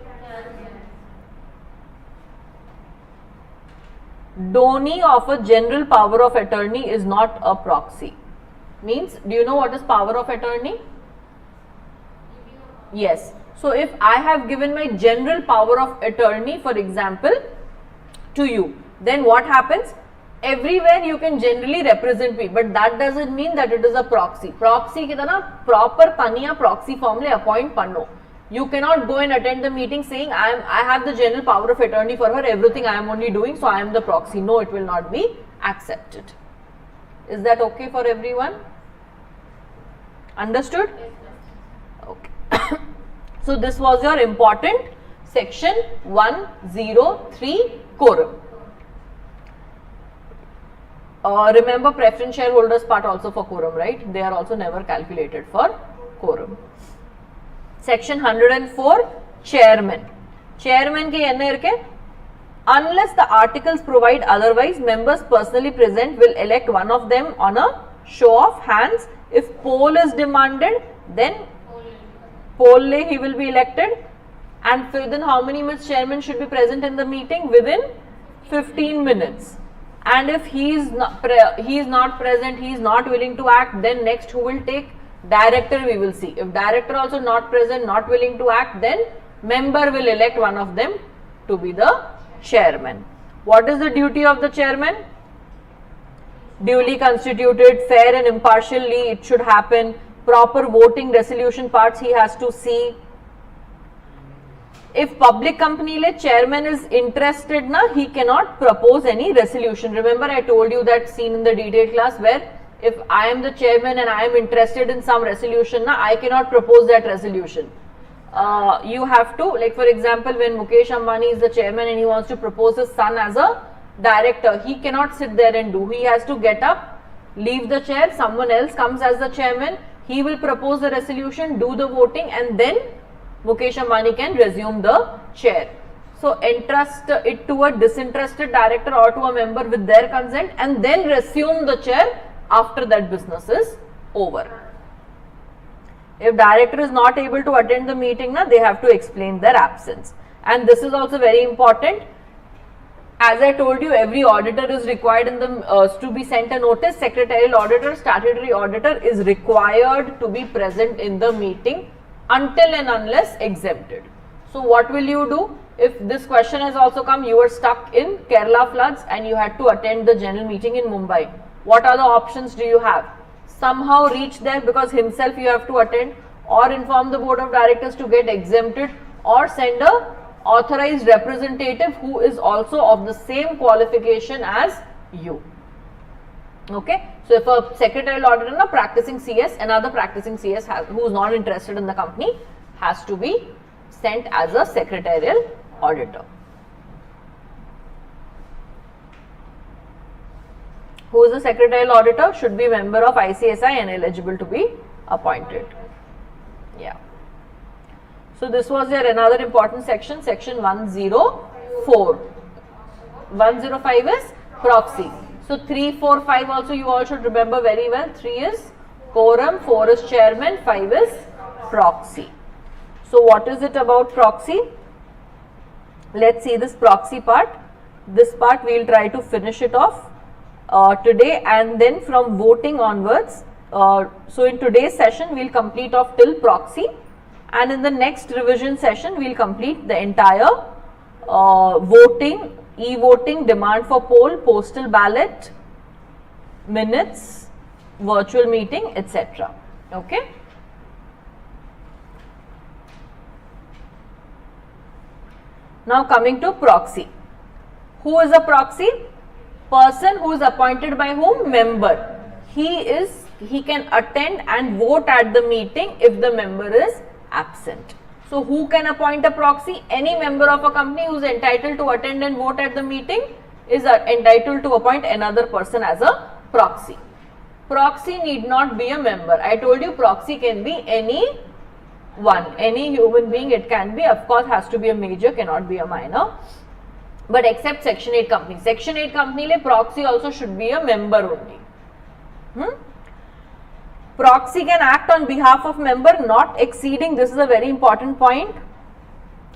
Donee of a general power of attorney is not a proxy. Means, do you know what is power of attorney? Yes. So if I have given my general power of attorney, for example, to you, then what happens? Everywhere you can generally represent me, but that doesn't mean that it is a proxy. Proxy ki tarah proper taniya proxy form le appoint panno. You cannot go and attend the meeting saying I have the general power of attorney for her, everything I am only doing, so I am the proxy. No, it will not be accepted. Is that okay for everyone? Understood? Okay. So this was your important Section 103 Quorum. Remember preference shareholders part also for quorum, right? They are also never calculated for quorum. Section 104 Chairman. Chairman ke enna irukke? Unless the articles provide otherwise, members personally present will elect one of them on a show of hands. If poll is demanded, then poll he will be elected. And within how many minutes chairman should be present in the meeting? Within 15 minutes. And if he is not present, he is not willing to act, then next who will take? Director we will see. If director also not present, not willing to act, then member will elect one of them to be the chairman. What is the duty of the chairman? Duly constituted, fair and impartially it should happen. Proper voting resolution parts he has to see. If public company le chairman is interested na, he cannot propose any resolution. Remember I told you that scene in the detailed class where if I am the chairman and I am interested in some resolution na, I cannot propose that resolution. You have to, like for example, when Mukesh Ambani is the chairman and he wants to propose his son as a director, he cannot sit there and do. He has to get up, leave the chair, someone else comes as the chairman, he will propose the resolution, do the voting, and then Mukesh Ambani can resume the chair. So entrust it to a disinterested director or to a member with their consent and then resume the chair after that business is over. If director is not able to attend the meeting, na, they have to explain their absence. And this is also very important. As I told you, every auditor is required in the to be sent a notice. Secretarial auditor, statutory auditor is required to be present in the meeting until and unless exempted. So what will you do? If this question has also come, you were stuck in Kerala floods and you had to attend the general meeting in Mumbai. What other options do you have? Somehow reach there because himself you have to attend, or inform the board of directors to get exempted, or send a authorized representative who is also of the same qualification as you. Okay. So if a secretarial auditor na practicing CS, another practicing CS who is not interested in the company has to be sent as a secretarial auditor. Who is the secretarial auditor? Should be member of ICSI and eligible to be appointed. Yeah. So this was your another important section, section 104. 105 is proxy. So 3, 4, 5 also you all should remember very well. 3 is quorum, 4 is chairman, 5 is proxy. So what is it about proxy? Let's see this proxy part. This part we will try to finish it off today, and then from voting onwards. So in today's session we will complete off till proxy, and in the next revision session we will complete the entire voting, e-voting, demand for poll, postal ballot, minutes, virtual meeting, etc. Okay. Now coming to proxy. Who is a proxy? Person who is appointed by whom? Member. He can attend and vote at the meeting if the member is absent. So who can appoint a proxy? Any member of a company who is entitled to attend and vote at the meeting is entitled to appoint another person as a proxy. Proxy need not be a member. I told you proxy can be any human being it can be. Of course has to be a major, cannot be a minor. But except section 8 company. Section 8 company le proxy also should be a member only. Proxy can act on behalf of member not exceeding, this is a very important point,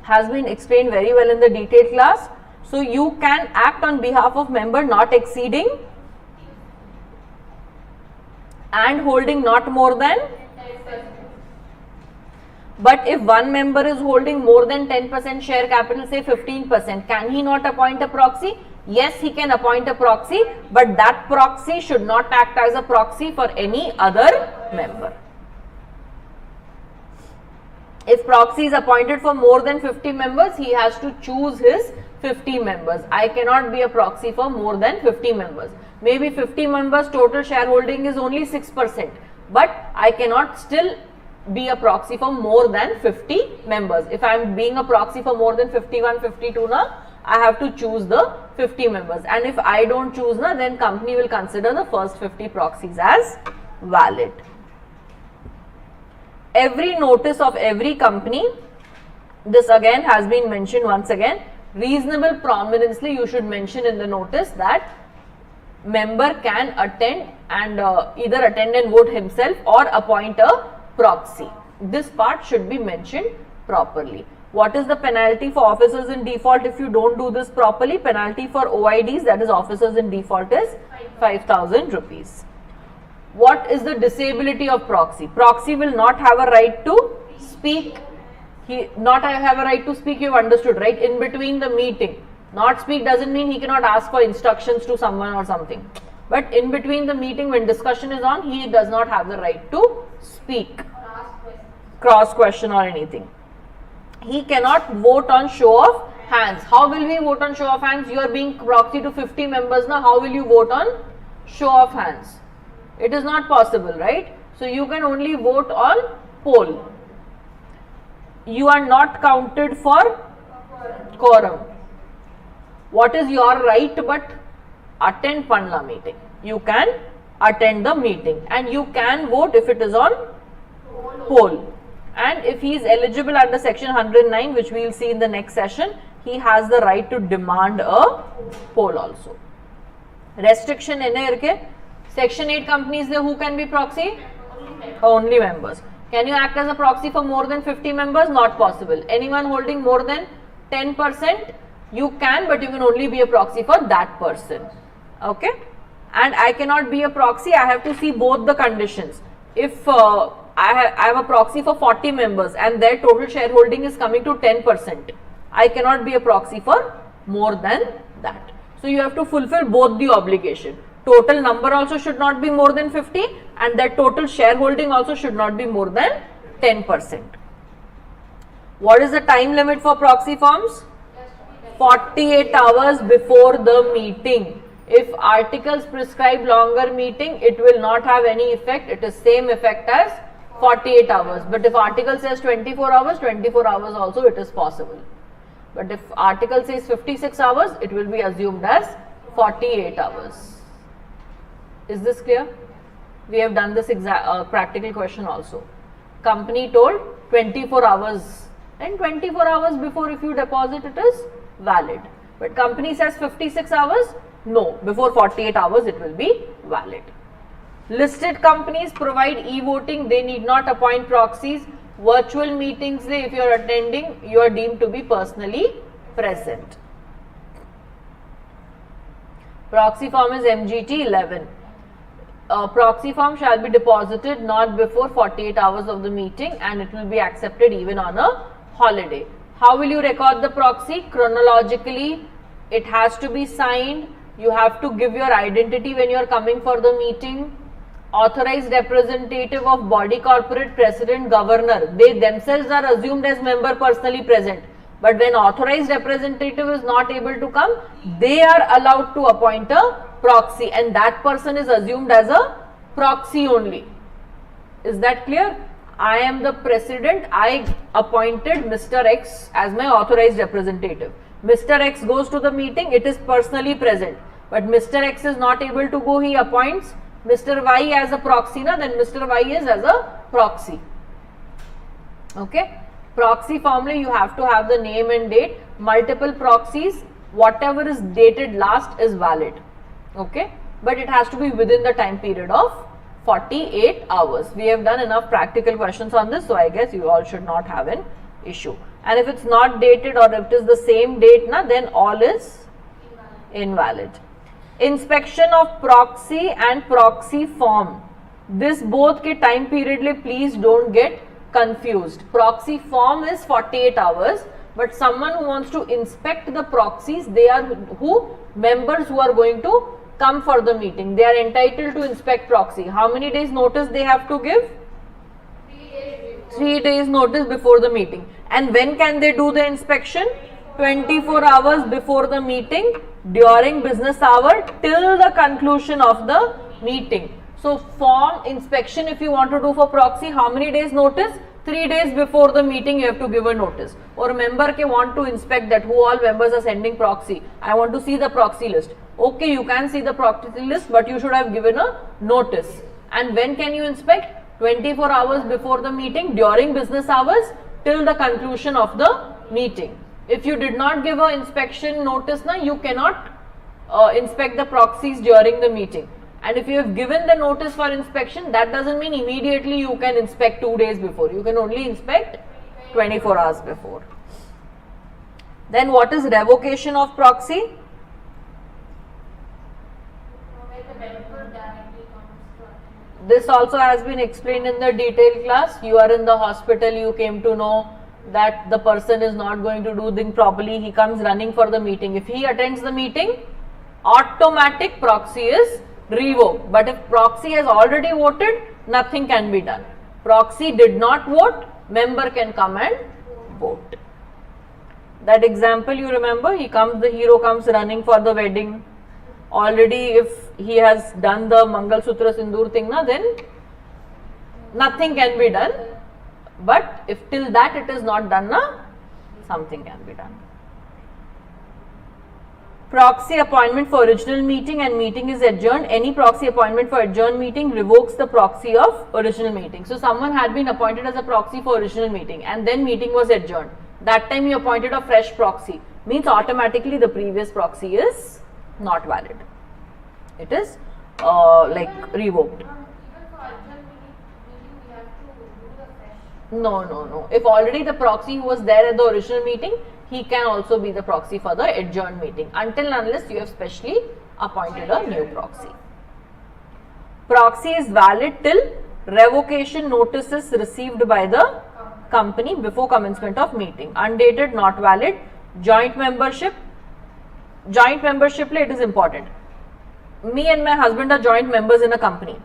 has been explained very well in the detailed class. So you can act on behalf of member not exceeding and holding not more than. But if one member is holding more than 10% share capital, say 15%, can he not appoint a proxy? Yes, he can appoint a proxy, but that proxy should not act as a proxy for any other member. If proxy is appointed for more than 50 members, he has to choose his 50 members. I cannot be a proxy for more than 50 members. Maybe 50 members total shareholding is only 6%, but I cannot still be a proxy for more than 50 members. If I am being a proxy for more than 51, 52 na, I have to choose the 50 members, and if I don't choose na, then company will consider the first 50 proxies as valid. Every notice of every company, this again has been mentioned once again, reasonable prominently you should mention in the notice that member can attend and either attend and vote himself or appoint a proxy. This part should be mentioned properly. What is the penalty for officers in default if you don't do this properly? Penalty for OIDs, that is officers in default, is 5,000 rupees. What is the disability of proxy? Proxy will not have a right to speak. He not have a right to speak, you have understood, right? In between the meeting. Not speak doesn't mean he cannot ask for instructions to someone or something. But in between the meeting when discussion is on, he does not have the right to speak, cross question or anything. He cannot vote on show of hands. How will we vote on show of hands? You are being proxy to 50 members now. How will you vote on show of hands? It is not possible, right? So you can only vote on poll. You are not counted for quorum. What is your right but attend Panla meeting? You can attend the meeting and you can vote if it is on poll. And if he is eligible under section 109, which we will see in the next session, he has the right to demand a poll also. Restriction in section 8 companies there who can be proxy? Only members. Can you act as a proxy for more than 50 members? Not possible. Anyone holding more than 10%? You can, but you can only be a proxy for that person. Okay? And I cannot be a proxy, I have to see both the conditions. If I have a proxy for 40 members and their total shareholding is coming to 10%, I cannot be a proxy for more than that. So you have to fulfill both the obligation. Total number also should not be more than 50 and their total shareholding also should not be more than 10%. What is the time limit for proxy forms? 48 hours before the meeting. If articles prescribe longer meeting, it will not have any effect. It is same effect as 48 hours. But if article says 24 hours, 24 hours also it is possible. But if article says 56 hours, it will be assumed as 48 hours. Is this clear? We have done this practical question also. Company told 24 hours and 24 hours before if you deposit it is valid. But company says 56 hours, no, before 48 hours it will be valid. Listed companies provide e-voting, they need not appoint proxies. Virtual meetings, if you are attending, you are deemed to be personally present. Proxy form is MGT 11. Proxy form shall be deposited not before 48 hours of the meeting and it will be accepted even on a holiday. How will you record the proxy? Chronologically, it has to be signed. You have to give your identity when you are coming for the meeting. Authorized representative of body corporate, president, governor, they themselves are assumed as member personally present. But when authorized representative is not able to come, they are allowed to appoint a proxy and that person is assumed as a proxy only. Is that clear? I am the president, I appointed Mr. X as my authorized representative. Mr. X goes to the meeting, it is personally present. But Mr. X is not able to go, he appoints Mr. Y as a proxy, then Mr. Y is as a proxy. Okay? Proxy formally you have to have the name and date. Multiple proxies, whatever is dated last is valid. Okay? But it has to be within the time period of 48 hours. We have done enough practical questions on this, so I guess you all should not have an issue. And if it's not dated or if it is the same date, then all is invalid. Inspection of proxy and proxy form. This both ke time period, please don't get confused. Proxy form is 48 hours, but someone who wants to inspect the proxies, they are members who are going to come for the meeting. They are entitled to inspect proxy. How many days notice they have to give? 3 days notice before the meeting. And when can they do the inspection? 24 hours before the meeting, during business hour till the conclusion of the meeting. So form inspection if you want to do for proxy, how many days notice? 3 days before the meeting you have to give a notice. Or member ke want to inspect that who all members are sending proxy. I want to see the proxy list. Okay, you can see the proxy list, but you should have given a notice. And when can you inspect? 24 hours before the meeting, during business hours, till the conclusion of the meeting. If you did not give a inspection notice, na, you cannot inspect the proxies during the meeting. And if you have given the notice for inspection, that doesn't mean immediately you can inspect 2 days before. You can only inspect 24 hours before. Then what is revocation of proxy? This also has been explained in the detailed class. You are in the hospital, you came to know that the person is not going to do things properly. He comes running for the meeting. If he attends the meeting, automatic proxy is revoked. But if proxy has already voted, nothing can be done. Proxy did not vote, member can come and vote. That example you remember, the hero comes running for the wedding. Already if he has done the Mangal Sutra Sindoor thing, then nothing can be done. But if till that it is not done, something can be done. Proxy appointment for original meeting and meeting is adjourned. Any proxy appointment for adjourned meeting revokes the proxy of original meeting. So someone had been appointed as a proxy for original meeting and then meeting was adjourned. That time you appointed a fresh proxy. Means automatically the previous proxy is not valid. It is revoked. No. If already the proxy who was there at the original meeting, he can also be the proxy for the adjourned meeting until and unless you have specially appointed a new proxy. Proxy is valid till revocation notices received by the company before commencement of meeting. Undated, not valid. Joint membership. Joint membership, it is important. Me and my husband are joint members in a company.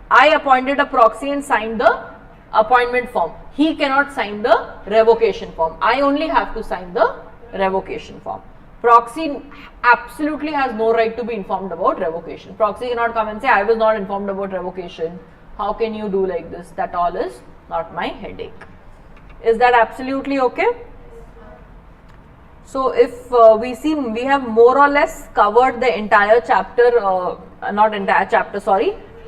I appointed a proxy and signed the appointment form. He cannot sign the revocation form. I only have to sign the revocation form. Proxy absolutely has no right to be informed about revocation. Proxy cannot come and say, I was not informed about revocation. How can you do like this? That all is not my headache. Is that absolutely okay? So if we see, we have more or less covered the entire chapter,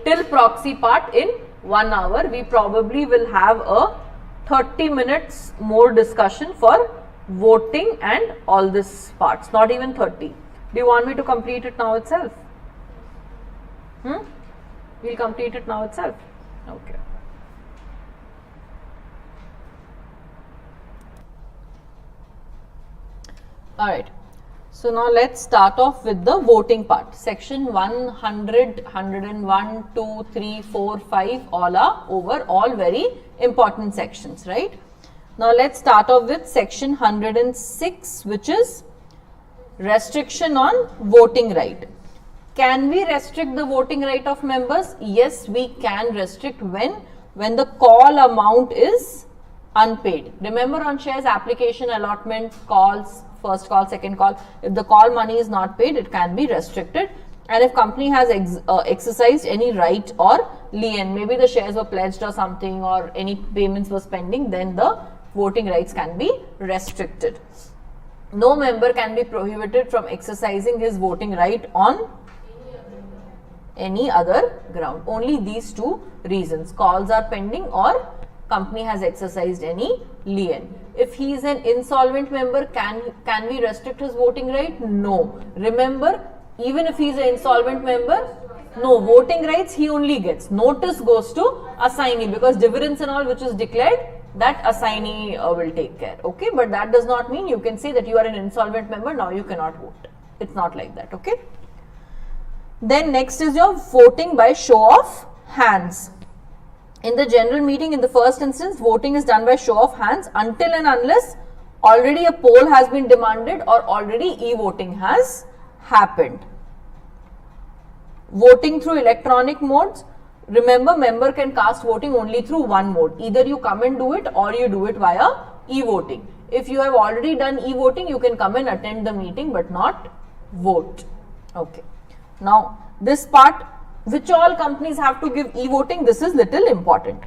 till proxy part in 1 hour. We probably will have a 30 minutes more discussion for voting and all these parts, not even 30. Do you want me to complete it now itself? We'll complete it now itself. Okay. Alright, so now let's start off with the voting part. Section 100, 101, 2, 3, 4, 5 all are over, all very important sections, right? Now let's start off with section 106, which is restriction on voting right. Can we restrict the voting right of members? Yes, we can restrict when the call amount is unpaid. Remember on shares application, allotment, calls, first call, second call, if the call money is not paid, it can be restricted. And if company has exercised any right or lien, maybe the shares were pledged or something, or any payments were pending, then the voting rights can be restricted. No member can be prohibited from exercising his voting right on any other ground. Only these two reasons: calls are pending or company has exercised any lien. If he is an insolvent member, can we restrict his voting right? No. Remember, even if he is an insolvent member, no voting rights he only gets. Notice goes to assignee, because difference and all which is declared, that assignee will take care. Okay, but that does not mean you can say that you are an insolvent member, now you cannot vote. It's not like that. Okay. Then next is your voting by show of hands. In the general meeting, in the first instance, voting is done by show of hands until and unless already a poll has been demanded or already e-voting has happened. Voting through electronic modes. Remember, member can cast voting only through one mode. Either you come and do it or you do it via e-voting. If you have already done e-voting, you can come and attend the meeting but not vote. Okay. Now, this part Which all companies have to give e-voting? This is little important.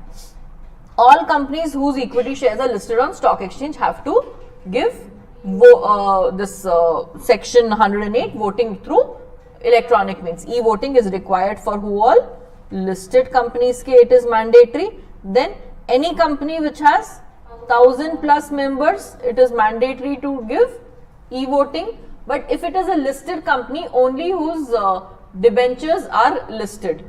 All companies whose equity shares are listed on stock exchange have to give this section 108 voting through electronic means. E-voting is required for who all? Listed companies ke it is mandatory. Then any company which has 1000 plus members, it is mandatory to give e-voting. But if it is a listed company, only whose debentures are listed.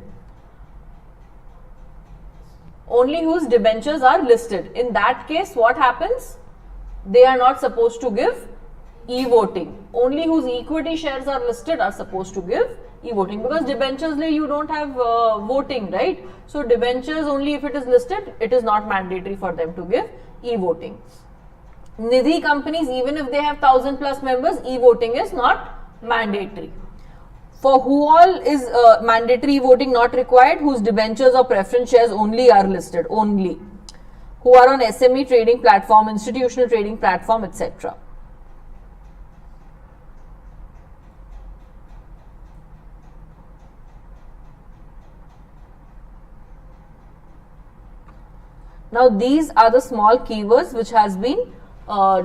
Only whose debentures are listed. In that case, what happens? They are not supposed to give e-voting. Only whose equity shares are listed are supposed to give e-voting, because debentures you don't have voting, right? So debentures only if it is listed, it is not mandatory for them to give e-voting. Nidhi companies, even if they have 1000 plus members, e-voting is not mandatory. For who all is mandatory voting not required? Whose debentures or preference shares only are listed, only. Who are on SME trading platform, institutional trading platform, etc. Now these are the small keywords which has been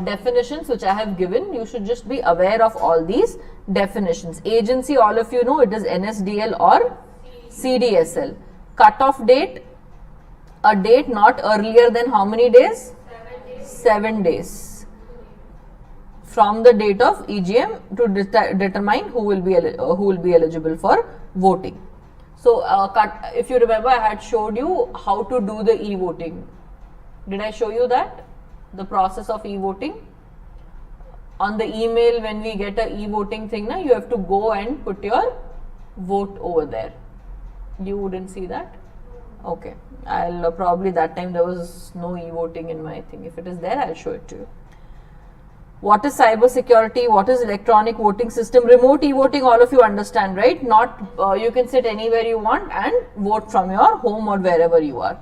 definitions which I have given. You should just be aware of all these definitions. Agency, all of you know, it is NSDL or CDSL. Cut-off date, a date not earlier than how many days? 7 days. From the date of EGM to determine who will be eligible for voting. So, if you remember, I had showed you how to do the e-voting. Did I show you that? The process of e-voting? On the email, when we get a e-voting thing, you have to go and put your vote over there. You didn't see that? Okay. I'll probably that time there was no e-voting in my thing. If it is there, I'll show it to you. What is cyber security? What is electronic voting system? Remote e-voting, all of you understand, right? Not you can sit anywhere you want and vote from your home or wherever you are.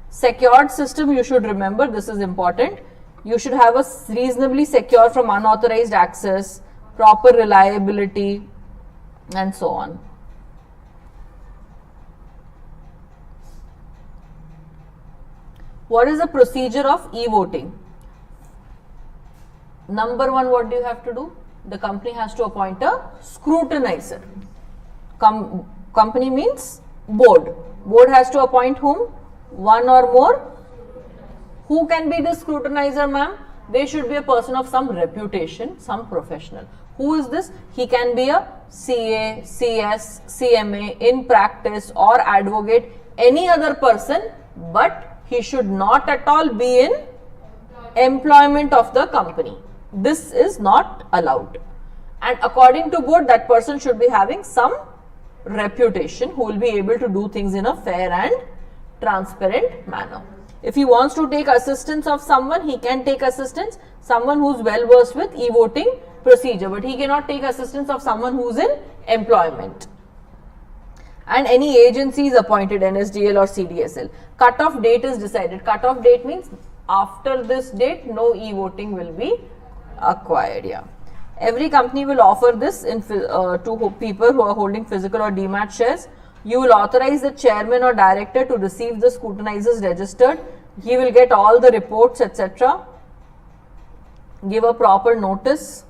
Secured system, you should remember, this is important. You should have a reasonably secure from unauthorized access, proper reliability, and so on. What is the procedure of e-voting? Number one, what do you have to do? The company has to appoint a scrutinizer. Company means board. Board has to appoint whom? One or more. Who can be the scrutinizer, ma'am? They should be a person of some reputation, some professional. Who is this? He can be a CA, CS, CMA, in practice or advocate, any other person, but he should not at all be in employment of the company. This is not allowed. And according to board, that person should be having some reputation who will be able to do things in a fair and transparent manner. If he wants to take assistance of someone, he can take assistance, someone who is well versed with e-voting procedure, but he cannot take assistance of someone who is in employment. And any agency is appointed, NSDL or CDSL. Cut-off date is decided. Cut-off date means after this date, no e-voting will be acquired. Yeah. Every company will offer this to people who are holding physical or demat shares. You will authorize the chairman or director to receive the scrutinizers registered. He will get all the reports, etc. Give a proper notice.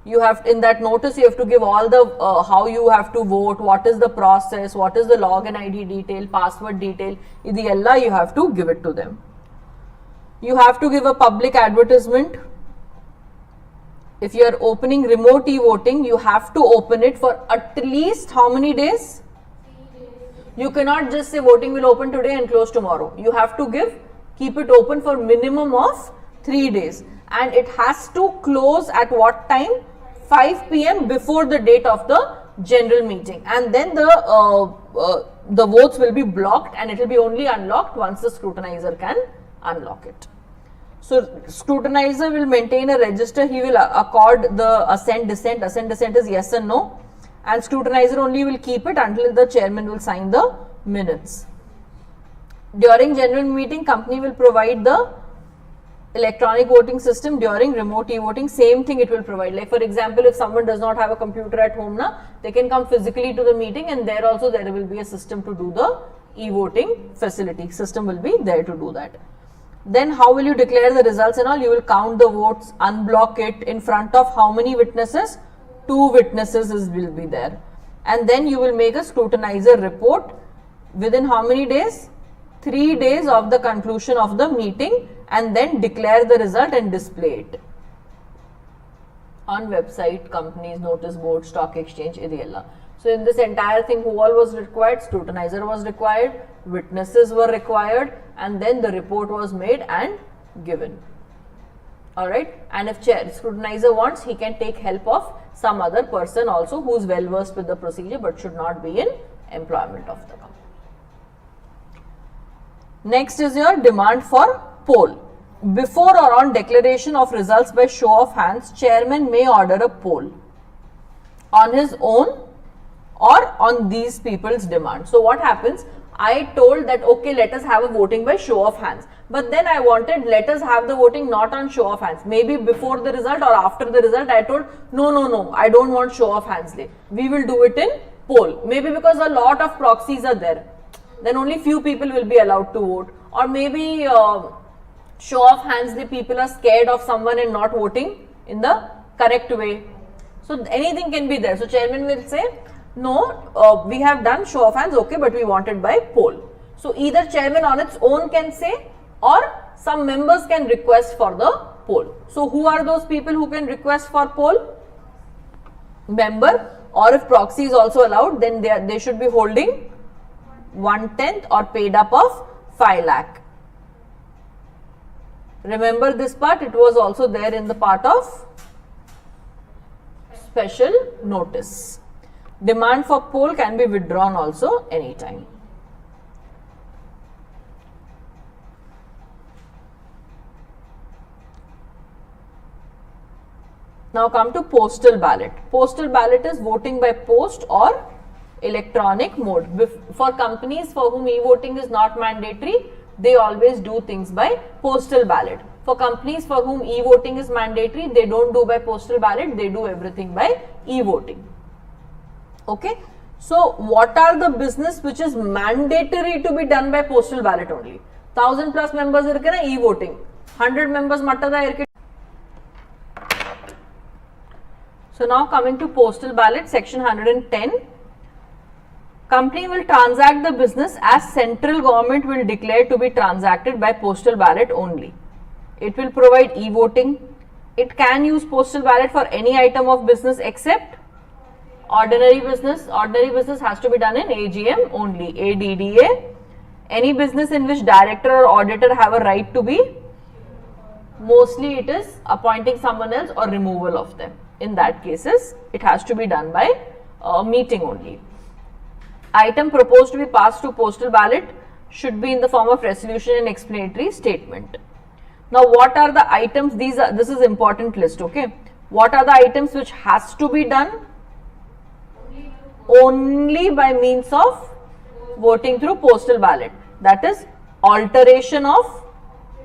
You have, in that notice, you have to give all the how you have to vote, what is the process, what is the login ID detail, password detail. You have to give it to them. You have to give a public advertisement. If you are opening remote e-voting, you have to open it for at least how many days? 3 days. You cannot just say voting will open today and close tomorrow. You have to keep it open for minimum of 3 days. And it has to close at what time? 5 PM before the date of the general meeting. And then the votes will be blocked and it will be only unlocked once the scrutinizer can unlock it. So, scrutinizer will maintain a register. He will accord the assent, dissent. Assent, dissent is yes and no. And scrutinizer only will keep it until the chairman will sign the minutes. During general meeting, company will provide the electronic voting system during remote e-voting, same thing it will provide. Like for example, if someone does not have a computer at home now, they can come physically to the meeting, and there also there will be a system to do the e-voting facility. System will be there to do that. Then how will you declare the results and all? You will count the votes, unblock it in front of how many witnesses? 2 witnesses will be there. And then you will make a scrutinizer report within how many days? 3 days of the conclusion of the meeting, and then declare the result and display it on website, companies, notice board, stock exchange, idella. So in this entire thing, who all was required? Scrutinizer was required, witnesses were required, and then the report was made and given. Alright, and if scrutinizer wants, he can take help of some other person also who is well versed with the procedure but should not be in employment of the company. Next is your demand for poll. Before or on declaration of results by show of hands, chairman may order a poll on his own or on these people's demand. So what happens? I told that okay, let us have a voting by show of hands, but then I wanted let us have the voting not on show of hands, maybe before the result or after the result. I told no, I don't want show of hands, we will do it in poll. Maybe because a lot of proxies are there, then only few people will be allowed to vote, or maybe show of hands, the people are scared of someone and not voting in the correct way. So anything can be there. So chairman will say, no, we have done show of hands, okay, but we want it by poll. So either chairman on its own can say, or some members can request for the poll. So who are those people who can request for poll? Member, or if proxy is also allowed, then they should be holding 1/10 or paid up of 5 lakh. Remember this part, it was also there in the part of special notice. Demand for poll can be withdrawn also anytime. Now come to postal ballot. Postal ballot is voting by post or electronic mode. For companies for whom e-voting is not mandatory, they always do things by postal ballot. For companies for whom e-voting is mandatory, they don't do by postal ballot, they do everything by e-voting. Okay. So what are the business which is mandatory to be done by postal ballot only? 1000 plus members irukena e-voting, 100 members mattada irukku. So now coming to postal ballot, section 110. Company will transact the business as central government will declare to be transacted by postal ballot only. It will provide e-voting. It can use postal ballot for any item of business except ordinary business. Ordinary business has to be done in AGM only, ADDA. Any business in which director or auditor have a right to be, mostly it is appointing someone else or removal of them. In that cases, it has to be done by meeting only. Item proposed to be passed to postal ballot should be in the form of resolution and explanatory statement. Now, what are the items? This is important list, okay? What are the items which has to be done? Only by means of voting through postal ballot. That is alteration of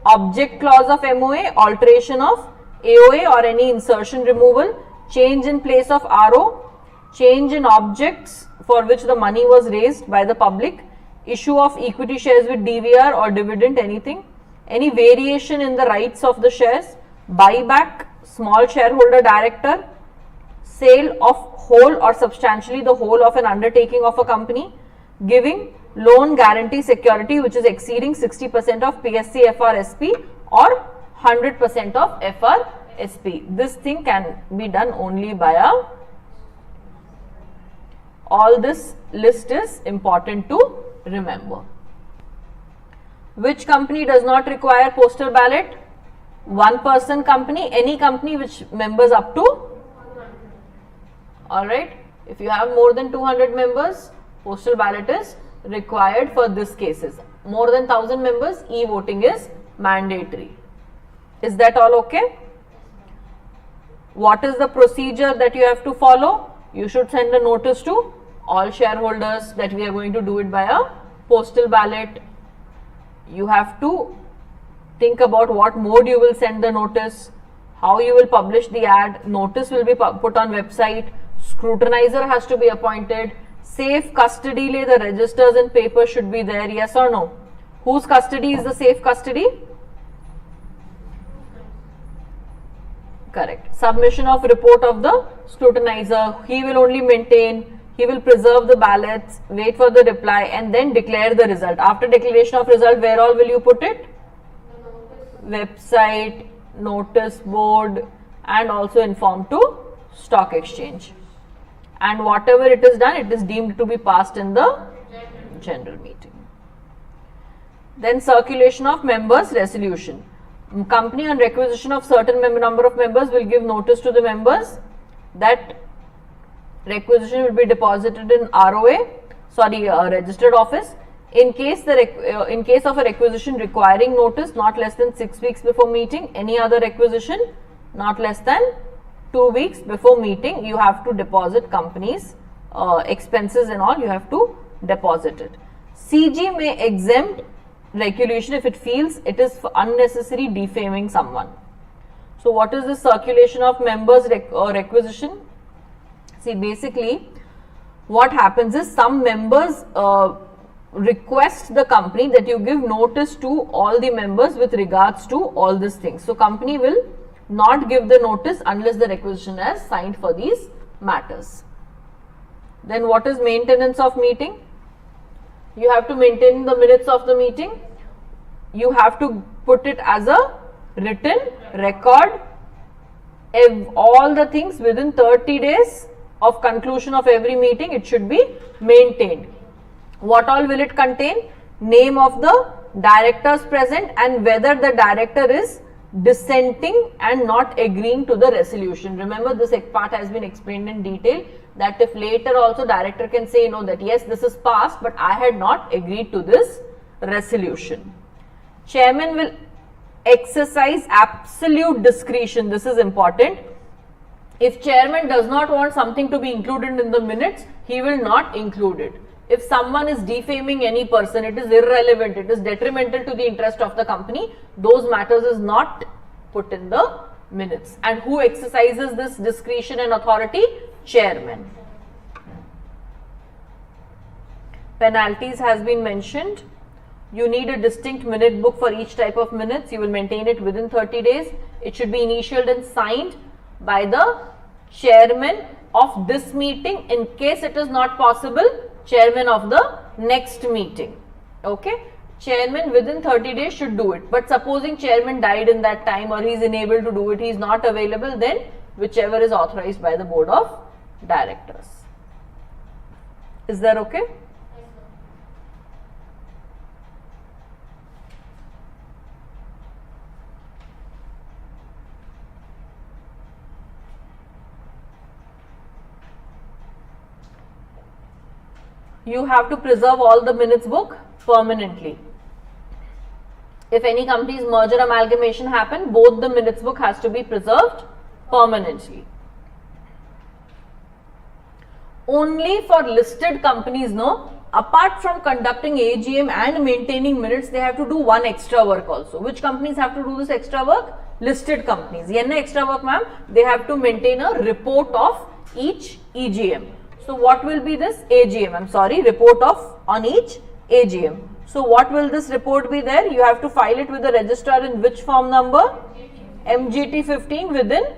object clause of MOA, alteration of AOA or any insertion removal, change in place of RO, change in objects for which the money was raised by the public, issue of equity shares with DVR or dividend, anything, any variation in the rights of the shares, buyback, small shareholder director, sale of whole or substantially the whole of an undertaking of a company, giving loan guarantee security which is exceeding 60% of PSC FRSP or 100% of FRSP. This thing can be done only by a, all this list is important to remember. Which company does not require postal ballot? One person company, any company which members up to, alright. If you have more than 200 members, postal ballot is required for this cases. More than 1000 members, e-voting is mandatory. Is that all okay? What is the procedure that you have to follow? You should send a notice to all shareholders that we are going to do it by a postal ballot. You have to Think about what mode you will send the notice, how you will publish the ad, notice will be put on website, scrutinizer has to be appointed, safe custody, the registers and papers should be there, yes or no? Whose custody is the safe custody? Correct. Submission of report of the scrutinizer, he will only maintain, he will preserve the ballots, wait for the reply and then declare the result. After declaration of result, where all will you put it? Website, notice board and also inform to stock exchange. And whatever it is done, it is deemed to be passed in the general meeting. Then circulation of members resolution. Company on requisition of certain number of members will give notice to the members that requisition will be deposited in registered office. In case of a requisition requiring notice not less than 6 weeks before meeting, any other requisition not less than 2 weeks before meeting, you have to deposit company's expenses and all, you have to deposit it. CG may exempt regulation if it feels it is unnecessary defaming someone. So what is the circulation of members requisition? See, basically what happens is some members request the company that you give notice to all the members with regards to all these things. So company will not give the notice unless the requisition is signed for these matters. Then what is maintenance of meeting? You have to maintain the minutes of the meeting. You have to put it as a written record. All the things within 30 days of conclusion of every meeting, it should be maintained. What all will it contain? Name of the directors present and whether the director is dissenting and not agreeing to the resolution. Remember, this part has been explained in detail, that if later also director can say no, that yes, this is passed but I had not agreed to this resolution. Chairman will exercise absolute discretion. This is important. If chairman does not want something to be included in the minutes, he will not include it. If someone is defaming any person, it is irrelevant, it is detrimental to the interest of the company, those matters is not put in the minutes. And who exercises this discretion and authority? Chairman. Penalties has been mentioned. You need a distinct minute book for each type of minutes. You will maintain it within 30 days. It should be initialed and signed by the chairman of this meeting. In case it is not possible, chairman of the next meeting. Okay, chairman within 30 days should do it. But supposing chairman died in that time or he is unable to do it, he is not available, then whichever is authorized by the board of directors. Is that okay? You have to preserve all the minutes book permanently. If any company's merger amalgamation happen, both the minutes book has to be preserved permanently. Only for listed companies, no, apart from conducting AGM and maintaining minutes, they have to do one extra work also. Which companies have to do this extra work? Listed companies. Yenna extra work, ma'am? They have to maintain a report of each EGM. So what will be this AGM? I'm sorry, report of on each AGM. So what will this report be there? You have to file it with the registrar in which form number? MGT 15 within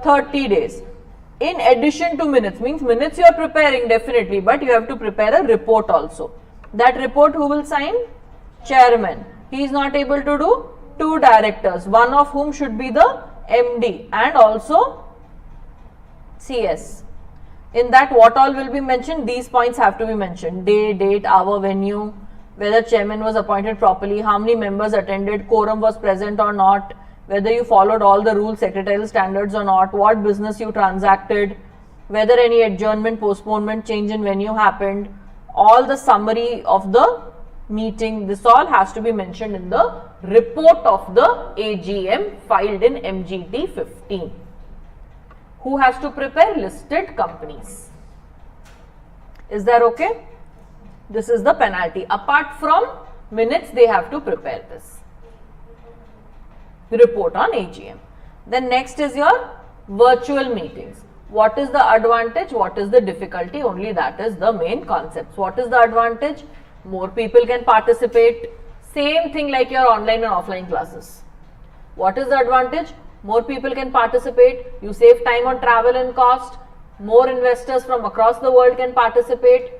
30 days. In addition to minutes, means minutes you are preparing definitely, but you have to prepare a report also. That report who will sign? Chairman. He is not able to do, 2 directors, one of whom should be the MD and also CS. In that, what all will be mentioned? These points have to be mentioned. Day, date, hour, venue, whether chairman was appointed properly, how many members attended, quorum was present or not, whether you followed all the rules, secretarial standards or not, what business you transacted, whether any adjournment, postponement, change in venue happened, all the summary of the meeting, this all has to be mentioned in the report of the AGM filed in MGT 15. Who has to prepare? Listed companies. Is that okay? This is the penalty. Apart from minutes, they have to prepare this. report on AGM. Then next is your virtual meetings. What is the advantage? What is the difficulty? Only that is the main concept. What is the advantage? More people can participate. Same thing like your online and offline classes. What is the advantage? More people can participate. You save time on travel and cost. More investors from across the world can participate.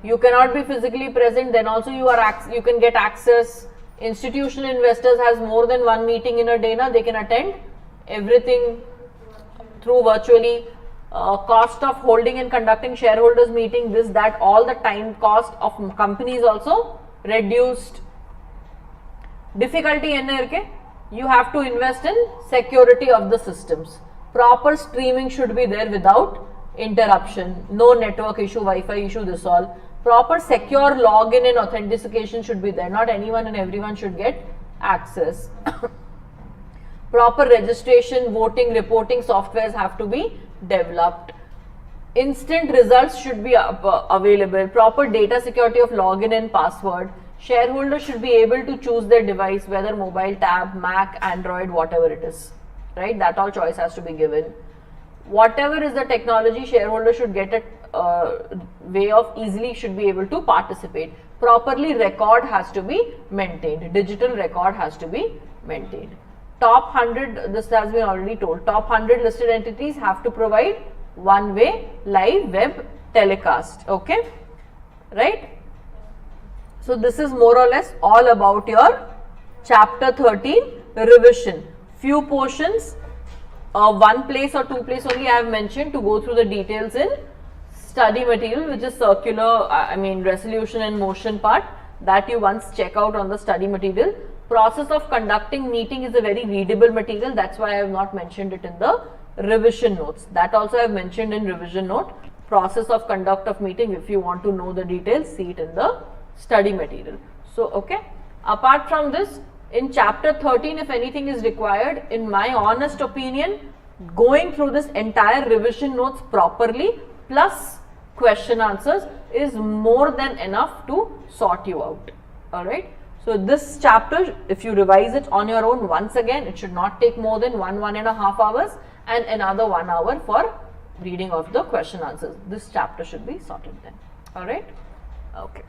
You cannot be physically present, then also you can get access. Institutional investors has more than one meeting in a day now. They can attend everything through virtually. Cost of holding and conducting shareholders meeting, this, that, all the time cost of companies also reduced. Difficulty enna, you have to invest in security of the systems. Proper streaming should be there without interruption. No network issue, Wi-Fi issue, this all. Proper secure login and authentication should be there. Not anyone and everyone should get access. Proper registration, voting, reporting softwares have to be developed. Instant results should be available. Proper data security of login and password. Shareholders should be able to choose their device, whether mobile, tab, Mac, Android, whatever it is. Right? That all choice has to be given. Whatever is the technology, shareholders should get a way of easily should be able to participate. Properly record has to be maintained. Digital record has to be maintained. Top 100, this has been already told, top 100 listed entities have to provide one-way live web telecast. Okay? Right? So this is more or less all about your chapter 13 revision. Few portions, one place or two place only I have mentioned to go through the details in study material, which is circular, resolution and motion part, that you once check out on the study material. Process of conducting meeting is a very readable material, that's why I have not mentioned it in the revision notes. That also I have mentioned in revision note. Process of conduct of meeting, if you want to know the details, see it in the study material. So, okay. Apart from this, in chapter 13, if anything is required, in my honest opinion, going through this entire revision notes properly plus question answers is more than enough to sort you out. Alright. So this chapter, if you revise it on your own once again, it should not take more than 1.5 hours and another 1 hour for reading of the question answers. This chapter should be sorted then. Alright. Okay.